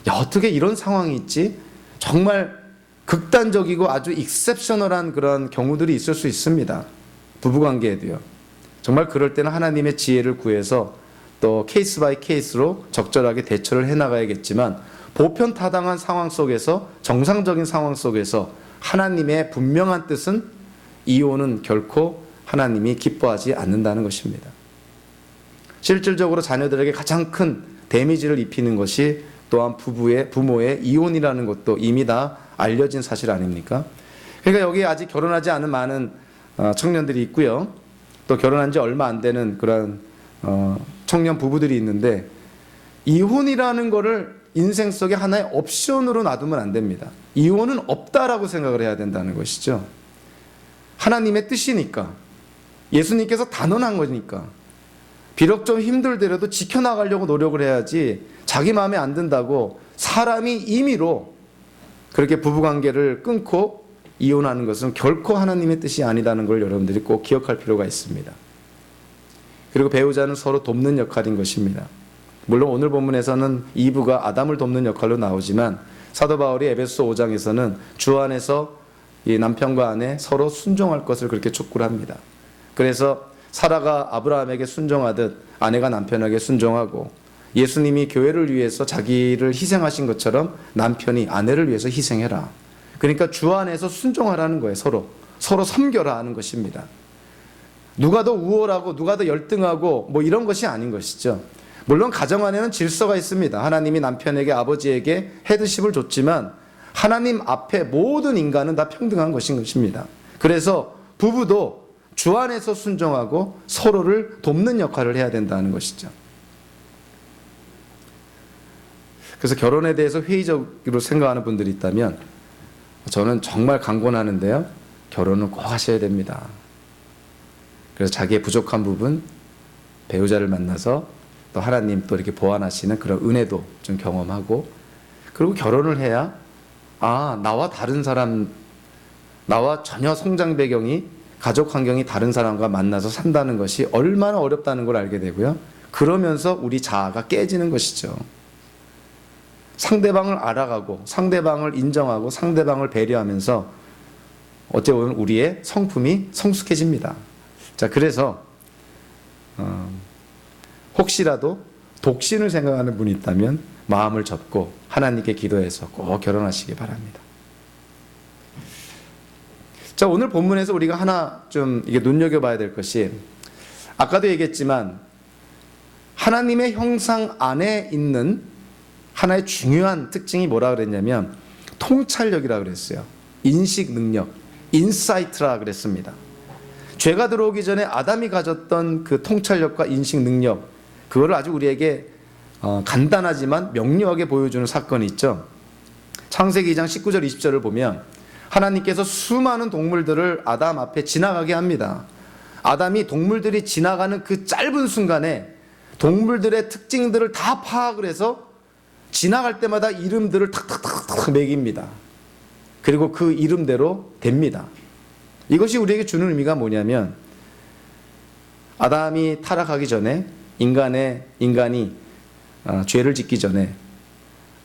야, 어떻게 이런 상황이 있지? 정말 극단적이고 아주 익셉셔널한 그런 경우들이 있을 수 있습니다. 부부관계에도요. 정말 그럴 때는 하나님의 지혜를 구해서 또 케이스 바이 케이스로 적절하게 대처를 해나가야겠지만, 보편타당한 상황 속에서, 정상적인 상황 속에서 하나님의 분명한 뜻은 이혼은 결코 하나님이 기뻐하지 않는다는 것입니다. 실질적으로 자녀들에게 가장 큰 데미지를 입히는 것이 또한 부모의 이혼이라는 것도 이미 다 알려진 사실 아닙니까? 그러니까 여기 아직 결혼하지 않은 많은 청년들이 있고요. 또 결혼한 지 얼마 안 되는 그런 청년 부부들이 있는데, 이혼이라는 거를 인생 속에 하나의 옵션으로 놔두면 안 됩니다. 이혼은 없다라고 생각을 해야 된다는 것이죠. 하나님의 뜻이니까, 예수님께서 단언한 거니까, 비록 좀 힘들더라도 지켜나가려고 노력을 해야지, 자기 마음에 안 든다고 사람이 임의로 그렇게 부부관계를 끊고 이혼하는 것은 결코 하나님의 뜻이 아니다는 걸 여러분들이 꼭 기억할 필요가 있습니다. 그리고 배우자는 서로 돕는 역할인 것입니다. 물론 오늘 본문에서는 이브가 아담을 돕는 역할로 나오지만, 사도 바울이 에베소 5장에서는 주 안에서 이 남편과 아내 서로 순종할 것을 그렇게 촉구를 합니다. 그래서 사라가 아브라함에게 순종하듯 아내가 남편에게 순종하고, 예수님이 교회를 위해서 자기를 희생하신 것처럼 남편이 아내를 위해서 희생해라. 그러니까 주 안에서 순종하라는 거예요. 서로 섬겨라 하는 것입니다. 누가 더 우월하고 누가 더 열등하고 뭐 이런 것이 아닌 것이죠. 물론 가정 안에는 질서가 있습니다. 하나님이 남편에게, 아버지에게 헤드십을 줬지만 하나님 앞에 모든 인간은 다 평등한 것인 것입니다. 그래서 부부도 주 안에서 순종하고 서로를 돕는 역할을 해야 된다는 것이죠. 그래서 결혼에 대해서 회의적으로 생각하는 분들이 있다면 저는 정말 강권하는데요, 결혼은 꼭 하셔야 됩니다. 그래서 자기의 부족한 부분, 배우자를 만나서 또 하나님 또 이렇게 보완하시는 그런 은혜도 좀 경험하고, 그리고 결혼을 해야 나와 다른 사람, 나와 전혀 성장 배경이, 가족 환경이 다른 사람과 만나서 산다는 것이 얼마나 어렵다는 걸 알게 되고요. 그러면서 우리 자아가 깨지는 것이죠. 상대방을 알아가고 상대방을 인정하고 상대방을 배려하면서 어찌 보면 우리의 성품이 성숙해집니다. 자, 그래서 혹시라도 독신을 생각하는 분이 있다면 마음을 접고 하나님께 기도해서 꼭 결혼하시기 바랍니다. 자, 오늘 본문에서 우리가 하나 좀 이게 눈여겨봐야 될 것이, 아까도 얘기했지만 하나님의 형상 안에 있는 하나의 중요한 특징이 뭐라 그랬냐면 통찰력이라 그랬어요. 인식 능력, 인사이트라 그랬습니다. 죄가 들어오기 전에 아담이 가졌던 그 통찰력과 인식 능력, 그거를 아주 우리에게 간단하지만 명료하게 보여주는 사건이 있죠. 창세기 2장 19절 20절을 보면 하나님께서 수많은 동물들을 아담 앞에 지나가게 합니다. 아담이 동물들이 지나가는 그 짧은 순간에 동물들의 특징들을 다 파악을 해서 지나갈 때마다 이름들을 탁탁탁탁 매깁니다. 그리고 그 이름대로 됩니다. 이것이 우리에게 주는 의미가 뭐냐면, 아담이 타락하기 전에 인간이 죄를 짓기 전에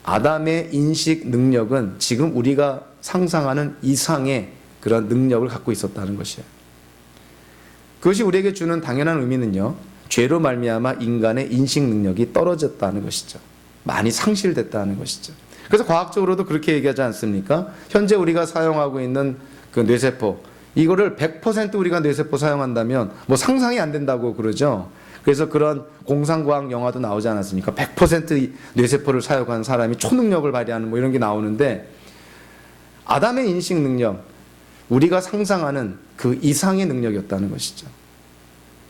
아담의 인식 능력은 지금 우리가 상상하는 이상의 그런 능력을 갖고 있었다는 것이에요. 그것이 우리에게 주는 당연한 의미는요, 죄로 말미암아 인간의 인식 능력이 떨어졌다는 것이죠. 많이 상실됐다는 것이죠. 그래서 과학적으로도 그렇게 얘기하지 않습니까? 현재 우리가 사용하고 있는 그 뇌세포, 이거를 100% 우리가 뇌세포 사용한다면 뭐 상상이 안 된다고 그러죠. 그래서 그런 공상과학 영화도 나오지 않았습니까? 100% 뇌세포를 사용한 사람이 초능력을 발휘하는 뭐 이런 게 나오는데, 아담의 인식 능력, 우리가 상상하는 그 이상의 능력이었다는 것이죠.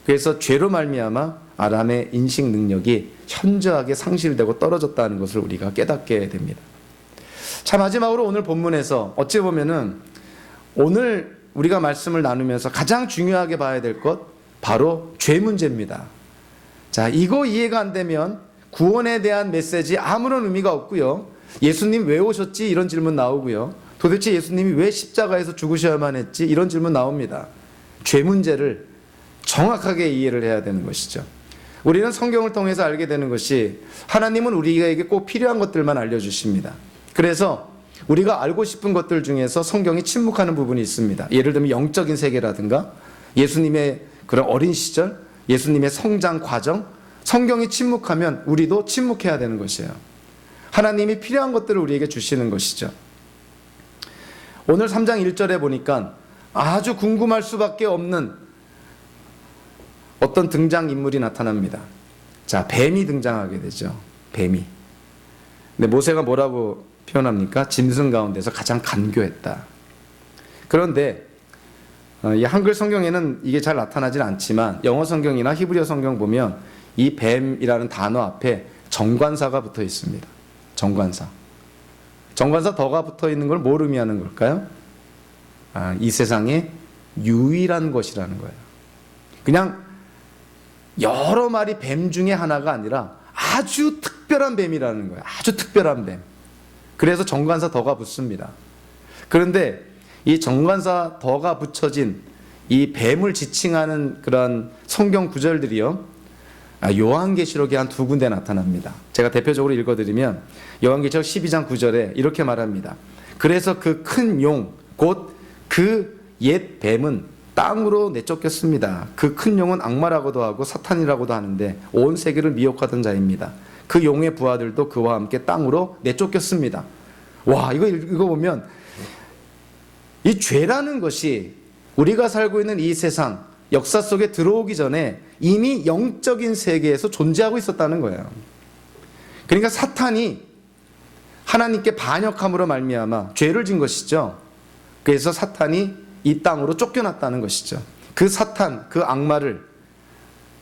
그래서 죄로 말미암아 아담의 인식 능력이 현저하게 상실되고 떨어졌다는 것을 우리가 깨닫게 됩니다. 자, 마지막으로 오늘 본문에서 어찌 보면은 오늘 우리가 말씀을 나누면서 가장 중요하게 봐야 될 것, 바로 죄 문제입니다. 자, 이거 이해가 안 되면 구원에 대한 메시지 아무런 의미가 없고요. 예수님 왜 오셨지? 이런 질문 나오고요. 도대체 예수님이 왜 십자가에서 죽으셔야만 했지? 이런 질문 나옵니다. 죄 문제를 정확하게 이해를 해야 되는 것이죠. 우리는 성경을 통해서 알게 되는 것이, 하나님은 우리에게 꼭 필요한 것들만 알려주십니다. 그래서 우리가 알고 싶은 것들 중에서 성경이 침묵하는 부분이 있습니다. 예를 들면 영적인 세계라든가 예수님의 그런 어린 시절, 예수님의 성장 과정, 성경이 침묵하면 우리도 침묵해야 되는 것이에요. 하나님이 필요한 것들을 우리에게 주시는 것이죠. 오늘 3장 1절에 보니까 아주 궁금할 수밖에 없는 어떤 등장인물이 나타납니다. 자, 뱀이 등장하게 되죠. 뱀이. 근데 모세가 뭐라고 표현합니까? 짐승 가운데서 가장 간교했다. 그런데 이 한글 성경에는 이게 잘 나타나진 않지만 영어 성경이나 히브리어 성경 보면 이 뱀이라는 단어 앞에 정관사가 붙어 있습니다. 정관사. 정관사 더가 붙어 있는 걸 뭘 의미하는 걸까요? 이 세상에 유일한 것이라는 거예요. 그냥 여러 마리 뱀 중에 하나가 아니라 아주 특별한 뱀이라는 거예요. 아주 특별한 뱀. 그래서 정관사 더가 붙습니다. 그런데 이 정관사 더가 붙여진 이 뱀을 지칭하는 그런 성경 구절들이요, 요한계시록에 한 두 군데 나타납니다. 제가 대표적으로 읽어드리면 요한계시록 12장 9절에 이렇게 말합니다. 그래서 그 큰 용, 곧 그 옛 뱀은 땅으로 내쫓겼습니다. 그 큰 용은 악마라고도 하고 사탄이라고도 하는데 온 세계를 미혹하던 자입니다. 그 용의 부하들도 그와 함께 땅으로 내쫓겼습니다. 와, 이거 읽어보면 이 죄라는 것이 우리가 살고 있는 이 세상, 역사 속에 들어오기 전에 이미 영적인 세계에서 존재하고 있었다는 거예요. 그러니까 사탄이 하나님께 반역함으로 말미암아 죄를 진 것이죠. 그래서 사탄이 이 땅으로 쫓겨났다는 것이죠. 그 사탄, 그 악마를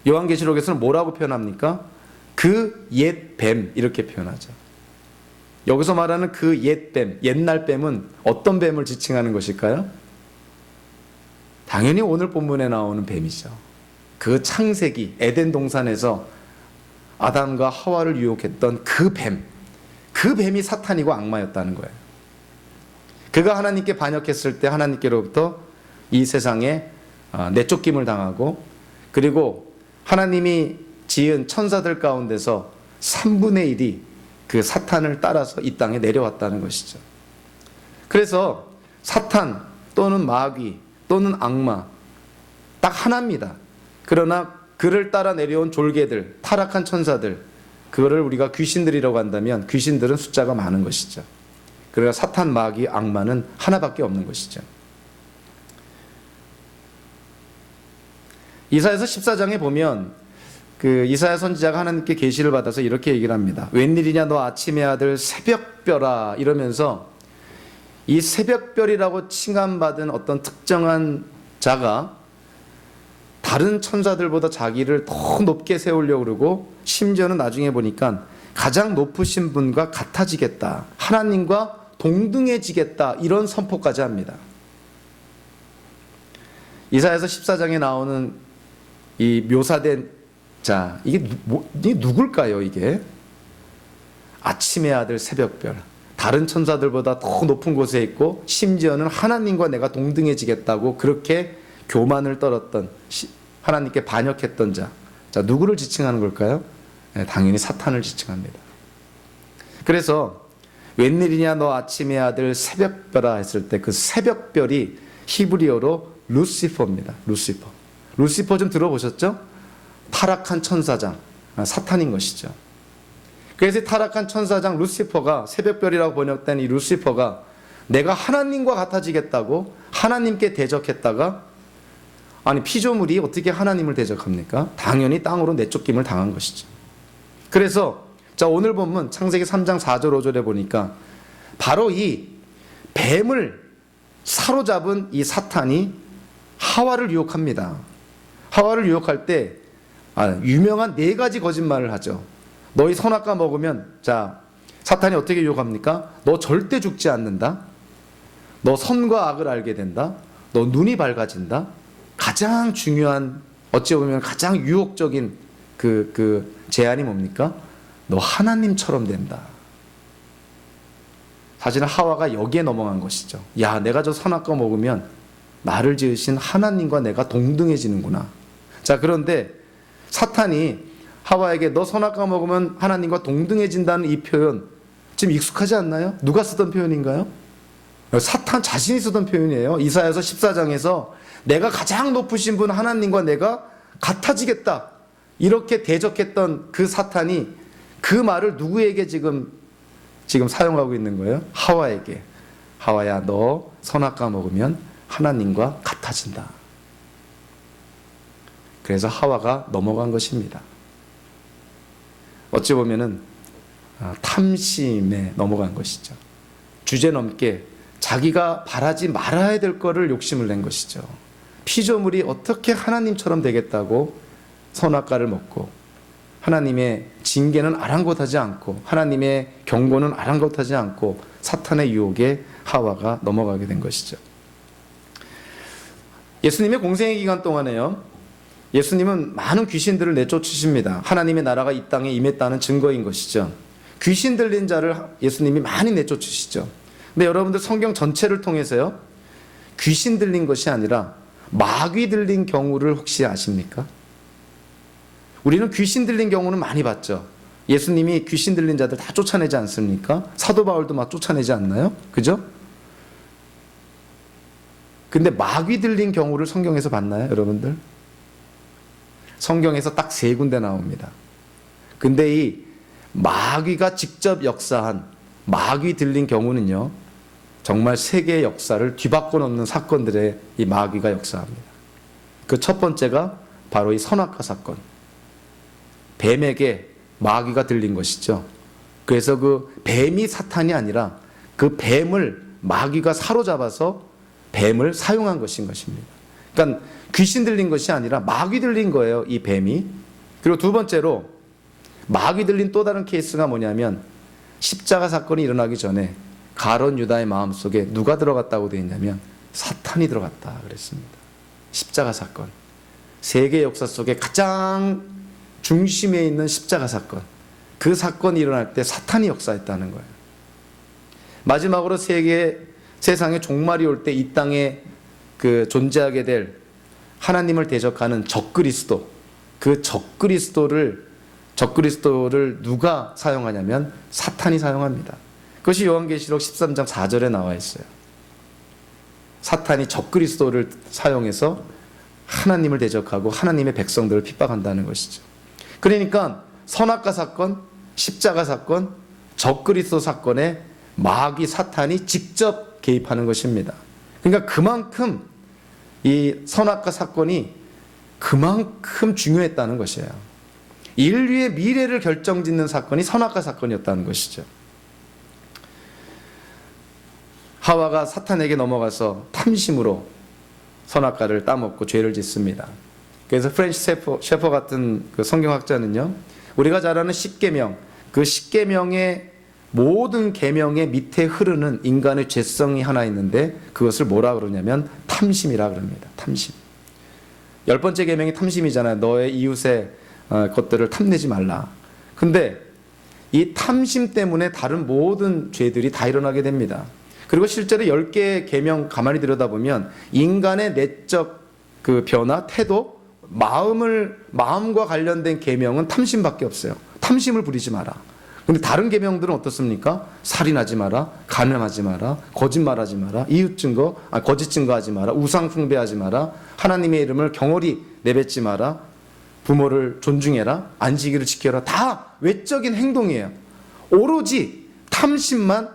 요한계시록에서는 뭐라고 표현합니까? 그 옛 뱀, 이렇게 표현하죠. 여기서 말하는 그 옛 뱀, 옛날 뱀은 어떤 뱀을 지칭하는 것일까요? 당연히 오늘 본문에 나오는 뱀이죠. 그 창세기 에덴 동산에서 아담과 하와를 유혹했던 그 뱀, 그 뱀이 사탄이고 악마였다는 거예요. 그가 하나님께 반역했을 때 하나님께로부터 이 세상에 내쫓김을 당하고, 그리고 하나님이 지은 천사들 가운데서 3분의 1이 그 사탄을 따라서 이 땅에 내려왔다는 것이죠. 그래서 사탄 또는 마귀 또는 악마 딱 하나입니다. 그러나 그를 따라 내려온 졸개들, 타락한 천사들, 그거를 우리가 귀신들이라고 한다면 귀신들은 숫자가 많은 것이죠. 그러나 사탄, 마귀, 악마는 하나밖에 없는 것이죠. 이사야서 14장에 보면 그 이사야 선지자가 하나님께 계시를 받아서 이렇게 얘기를 합니다. 웬일이냐 너 아침의 아들 새벽별아, 이러면서 이 새벽별이라고 칭함받은 어떤 특정한 자가 다른 천사들보다 자기를 더 높게 세우려고 그러고, 심지어는 나중에 보니까 가장 높으신 분과 같아지겠다, 하나님과 동등해지겠다, 이런 선포까지 합니다. 이사야서 14장에 나오는 이 묘사된 자, 이게 누굴까요, 이게? 아침의 아들 새벽별. 다른 천사들보다 더 높은 곳에 있고 심지어는 하나님과 내가 동등해지겠다고 그렇게 교만을 떨었던 하나님께 반역했던 자. 자, 누구를 지칭하는 걸까요? 네, 당연히 사탄을 지칭합니다. 그래서 웬일이냐 너 아침의 아들 새벽별아 했을 때 그 새벽별이 히브리어로 루시퍼입니다. 루시퍼. 루시퍼 좀 들어보셨죠? 타락한 천사장, 사탄인 것이죠. 그래서 타락한 천사장 루시퍼가 새벽별이라고 번역된 이 루시퍼가 내가 하나님과 같아지겠다고 하나님께 대적했다가 아니 피조물이 어떻게 하나님을 대적합니까? 당연히 땅으로 내쫓김을 당한 것이죠. 그래서 자 오늘 본문 창세기 3장 4절 5절에 보니까 바로 이 뱀을 사로잡은 이 사탄이 하와를 유혹합니다. 하와를 유혹할 때 유명한 4가지 거짓말을 하죠. 너희 선악과 먹으면 자 사탄이 어떻게 유혹합니까? 너 절대 죽지 않는다. 너 선과 악을 알게 된다. 너 눈이 밝아진다. 가장 중요한 어찌 보면 가장 유혹적인 그 제안이 뭡니까? 너 하나님처럼 된다. 사실은 하와가 여기에 넘어간 것이죠. 야, 내가 저 선악과 먹으면 나를 지으신 하나님과 내가 동등해지는구나. 자, 그런데 사탄이 하와에게 너 선악과 먹으면 하나님과 동등해진다는 이 표현 지금 익숙하지 않나요? 누가 쓰던 표현인가요? 사탄 자신이 쓰던 표현이에요. 이사야서 14장에서 내가 가장 높으신 분 하나님과 내가 같아지겠다. 이렇게 대적했던 그 사탄이 그 말을 누구에게 지금 사용하고 있는 거예요? 하와에게. 하와야, 너 선악과 먹으면 하나님과 같아진다. 그래서 하와가 넘어간 것입니다. 어찌 보면은 탐심에 넘어간 것이죠. 주제넘게 자기가 바라지 말아야 될 거를 욕심을 낸 것이죠. 피조물이 어떻게 하나님처럼 되겠다고 선악과를 먹고 하나님의 징계는 아랑곳하지 않고 하나님의 경고는 아랑곳하지 않고 사탄의 유혹에 하와가 넘어가게 된 것이죠. 예수님의 공생의 기간 동안에요. 예수님은 많은 귀신들을 내쫓으십니다. 하나님의 나라가 이 땅에 임했다는 증거인 것이죠. 귀신 들린 자를 예수님이 많이 내쫓으시죠. 근데 여러분들 성경 전체를 통해서요. 귀신 들린 것이 아니라 마귀 들린 경우를 혹시 아십니까? 우리는 귀신 들린 경우는 많이 봤죠. 예수님이 귀신 들린 자들 다 쫓아내지 않습니까? 사도 바울도 막 쫓아내지 않나요? 그죠? 근데 마귀 들린 경우를 성경에서 봤나요, 여러분들? 성경에서 딱 3군데 나옵니다. 근데 이 마귀가 직접 역사한 마귀 들린 경우는요, 정말 세계의 역사를 뒤바꿔 놓는 사건들에 이 마귀가 역사합니다. 그 첫 번째가 바로 이 선악과 사건. 뱀에게 마귀가 들린 것이죠. 그래서 그 뱀이 사탄이 아니라 그 뱀을 마귀가 사로잡아서 뱀을 사용한 것인 것입니다. 그러니까 귀신 들린 것이 아니라 마귀 들린 거예요, 이 뱀이. 그리고 두 번째로 마귀 들린 또 다른 케이스가 뭐냐면 십자가 사건이 일어나기 전에 가룟 유다의 마음속에 누가 들어갔다고 되어 있냐면 사탄이 들어갔다 그랬습니다. 십자가 사건. 세계 역사 속에 가장 중심에 있는 십자가 사건. 그 사건이 일어날 때 사탄이 역사했다는 거예요. 마지막으로 세상에 종말이 올 때 이 땅에 존재하게 될 하나님을 대적하는 적그리스도. 그 적그리스도를 누가 사용하냐면 사탄이 사용합니다. 그것이 요한계시록 13장 4절에 나와 있어요. 사탄이 적그리스도를 사용해서 하나님을 대적하고 하나님의 백성들을 핍박한다는 것이죠. 그러니까 선악과 사건, 십자가 사건, 적그리스도 사건에 마귀 사탄이 직접 개입하는 것입니다. 그러니까 그만큼 이 선악과 사건이 그만큼 중요했다는 것이에요. 인류의 미래를 결정짓는 사건이 선악과 사건이었다는 것이죠. 하와가 사탄에게 넘어가서 탐심으로 선악과를 따먹고 죄를 짓습니다. 그래서 프렌치 셰퍼 같은 그 성경학자는요, 우리가 잘 아는 십계명, 그 십계명의 모든 계명의 밑에 흐르는 인간의 죄성이 하나 있는데 그것을 뭐라 그러냐면 탐심이라 그럽니다. 탐심. 10번째 계명이 탐심이잖아요. 너의 이웃의 것들을 탐내지 말라. 근데 이 탐심 때문에 다른 모든 죄들이 다 일어나게 됩니다. 그리고 실제로 10개의 계명 가만히 들여다보면 인간의 내적 그 변화, 태도, 마음과 관련된 계명은 탐심밖에 없어요. 탐심을 부리지 마라. 근데 다른 계명들은 어떻습니까? 살인하지 마라, 간음하지 마라, 거짓말하지 마라, 거짓 증거하지 마라, 우상 숭배하지 마라, 하나님의 이름을 경홀히 내뱉지 마라, 부모를 존중해라, 안식일을 지켜라. 다 외적인 행동이에요. 오로지 탐심만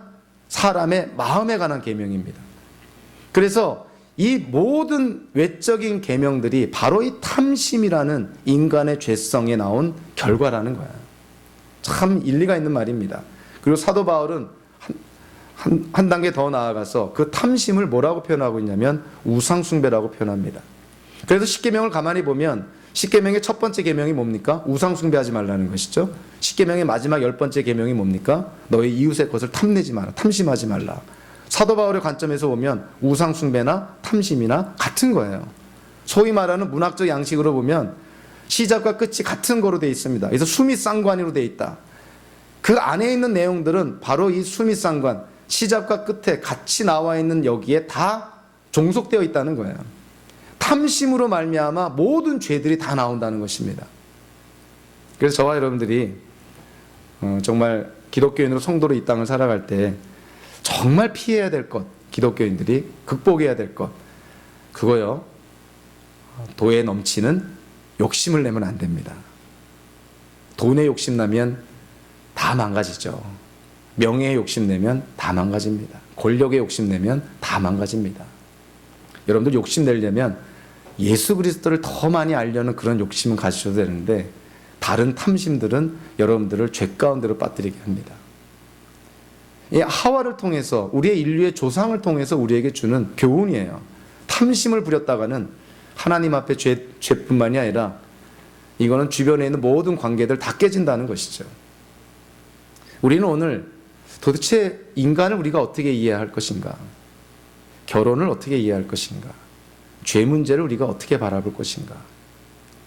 사람의 마음에 관한 계명입니다. 그래서 이 모든 외적인 계명들이 바로 이 탐심이라는 인간의 죄성에 나온 결과라는 거야. 참 일리가 있는 말입니다. 그리고 사도 바울은 한 단계 더 나아가서 그 탐심을 뭐라고 표현하고 있냐면 우상숭배라고 표현합니다. 그래서 십계명을 가만히 보면 십계명의 첫 번째 계명이 뭡니까? 우상숭배하지 말라는 것이죠. 십계명의 마지막 10번째 계명이 뭡니까? 너의 이웃의 것을 탐내지 마라, 탐심하지 말라. 사도 바울의 관점에서 보면 우상숭배나 탐심이나 같은 거예요. 소위 말하는 문학적 양식으로 보면 시작과 끝이 같은 거로 되어 있습니다. 그래서 수미상관으로 되어 있다. 그 안에 있는 내용들은 바로 이 수미상관, 시작과 끝에 같이 나와 있는 여기에 다 종속되어 있다는 거예요. 탐심으로 말미암아 모든 죄들이 다 나온다는 것입니다. 그래서 저와 여러분들이 정말 기독교인으로 성도로 이 땅을 살아갈 때 정말 피해야 될 것, 기독교인들이 극복해야 될 것, 그거요, 도에 넘치는 욕심을 내면 안 됩니다. 돈에 욕심나면 다 망가지죠. 명예에 욕심내면 다 망가집니다. 권력에 욕심내면 다 망가집니다. 여러분들 욕심내려면 예수 그리스도를 더 많이 알려는 그런 욕심은 가지셔도 되는데 다른 탐심들은 여러분들을 죄 가운데로 빠뜨리게 합니다. 이 하와를 통해서 우리의 인류의 조상을 통해서 우리에게 주는 교훈이에요. 탐심을 부렸다가는 하나님 앞에 죄뿐만이 아니라 이거는 주변에 있는 모든 관계들 다 깨진다는 것이죠. 우리는 오늘 도대체 인간을 우리가 어떻게 이해할 것인가? 결혼을 어떻게 이해할 것인가? 죄 문제를 우리가 어떻게 바라볼 것인가?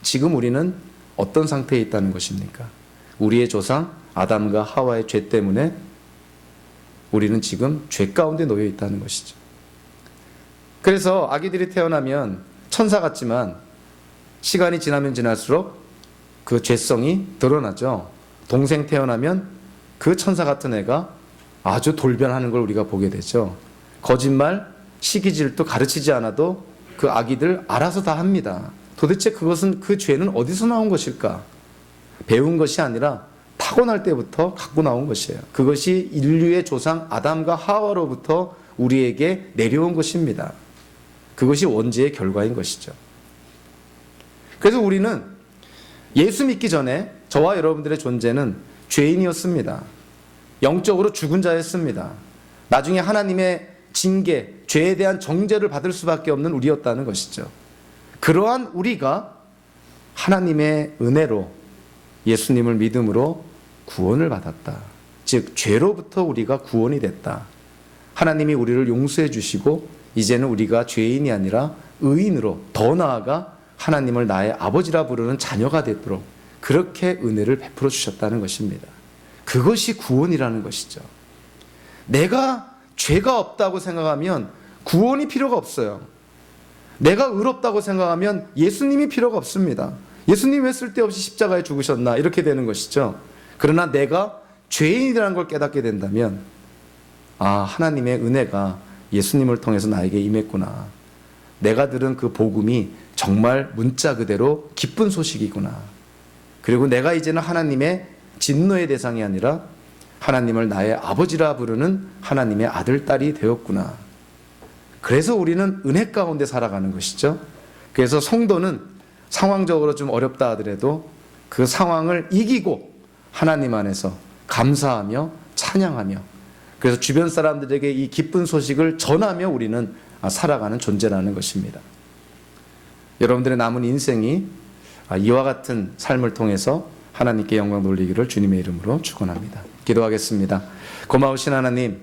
지금 우리는 어떤 상태에 있다는 것입니까? 우리의 조상 아담과 하와의 죄 때문에 우리는 지금 죄 가운데 놓여 있다는 것이죠. 그래서 아기들이 태어나면 천사 같지만 시간이 지나면 지날수록 그 죄성이 드러나죠. 동생 태어나면 그 천사 같은 애가 아주 돌변하는 걸 우리가 보게 되죠. 거짓말, 시기질도 가르치지 않아도 그 아기들 알아서 다 합니다. 도대체 그 죄는 어디서 나온 것일까? 배운 것이 아니라 타고날 때부터 갖고 나온 것이에요. 그것이 인류의 조상 아담과 하와로부터 우리에게 내려온 것입니다. 그것이 원죄의 결과인 것이죠. 그래서 우리는 예수 믿기 전에 저와 여러분들의 존재는 죄인이었습니다. 영적으로 죽은 자였습니다. 나중에 하나님의 징계, 죄에 대한 정죄를 받을 수밖에 없는 우리였다는 것이죠. 그러한 우리가 하나님의 은혜로 예수님을 믿음으로 구원을 받았다. 즉 죄로부터 우리가 구원이 됐다. 하나님이 우리를 용서해 주시고 이제는 우리가 죄인이 아니라 의인으로, 더 나아가 하나님을 나의 아버지라 부르는 자녀가 되도록 그렇게 은혜를 베풀어 주셨다는 것입니다. 그것이 구원이라는 것이죠. 내가 죄가 없다고 생각하면 구원이 필요가 없어요. 내가 의롭다고 생각하면 예수님이 필요가 없습니다. 예수님 왜 쓸데없이 십자가에 죽으셨나 이렇게 되는 것이죠. 그러나 내가 죄인이라는 걸 깨닫게 된다면 하나님의 은혜가 예수님을 통해서 나에게 임했구나. 내가 들은 그 복음이 정말 문자 그대로 기쁜 소식이구나. 그리고 내가 이제는 하나님의 진노의 대상이 아니라 하나님을 나의 아버지라 부르는 하나님의 아들, 딸이 되었구나. 그래서 우리는 은혜 가운데 살아가는 것이죠. 그래서 성도는 상황적으로 좀 어렵다 하더라도 그 상황을 이기고 하나님 안에서 감사하며 찬양하며 그래서 주변 사람들에게 이 기쁜 소식을 전하며 우리는 살아가는 존재라는 것입니다. 여러분들의 남은 인생이 이와 같은 삶을 통해서 하나님께 영광 돌리기를 주님의 이름으로 축원합니다. 기도하겠습니다. 고마우신 하나님,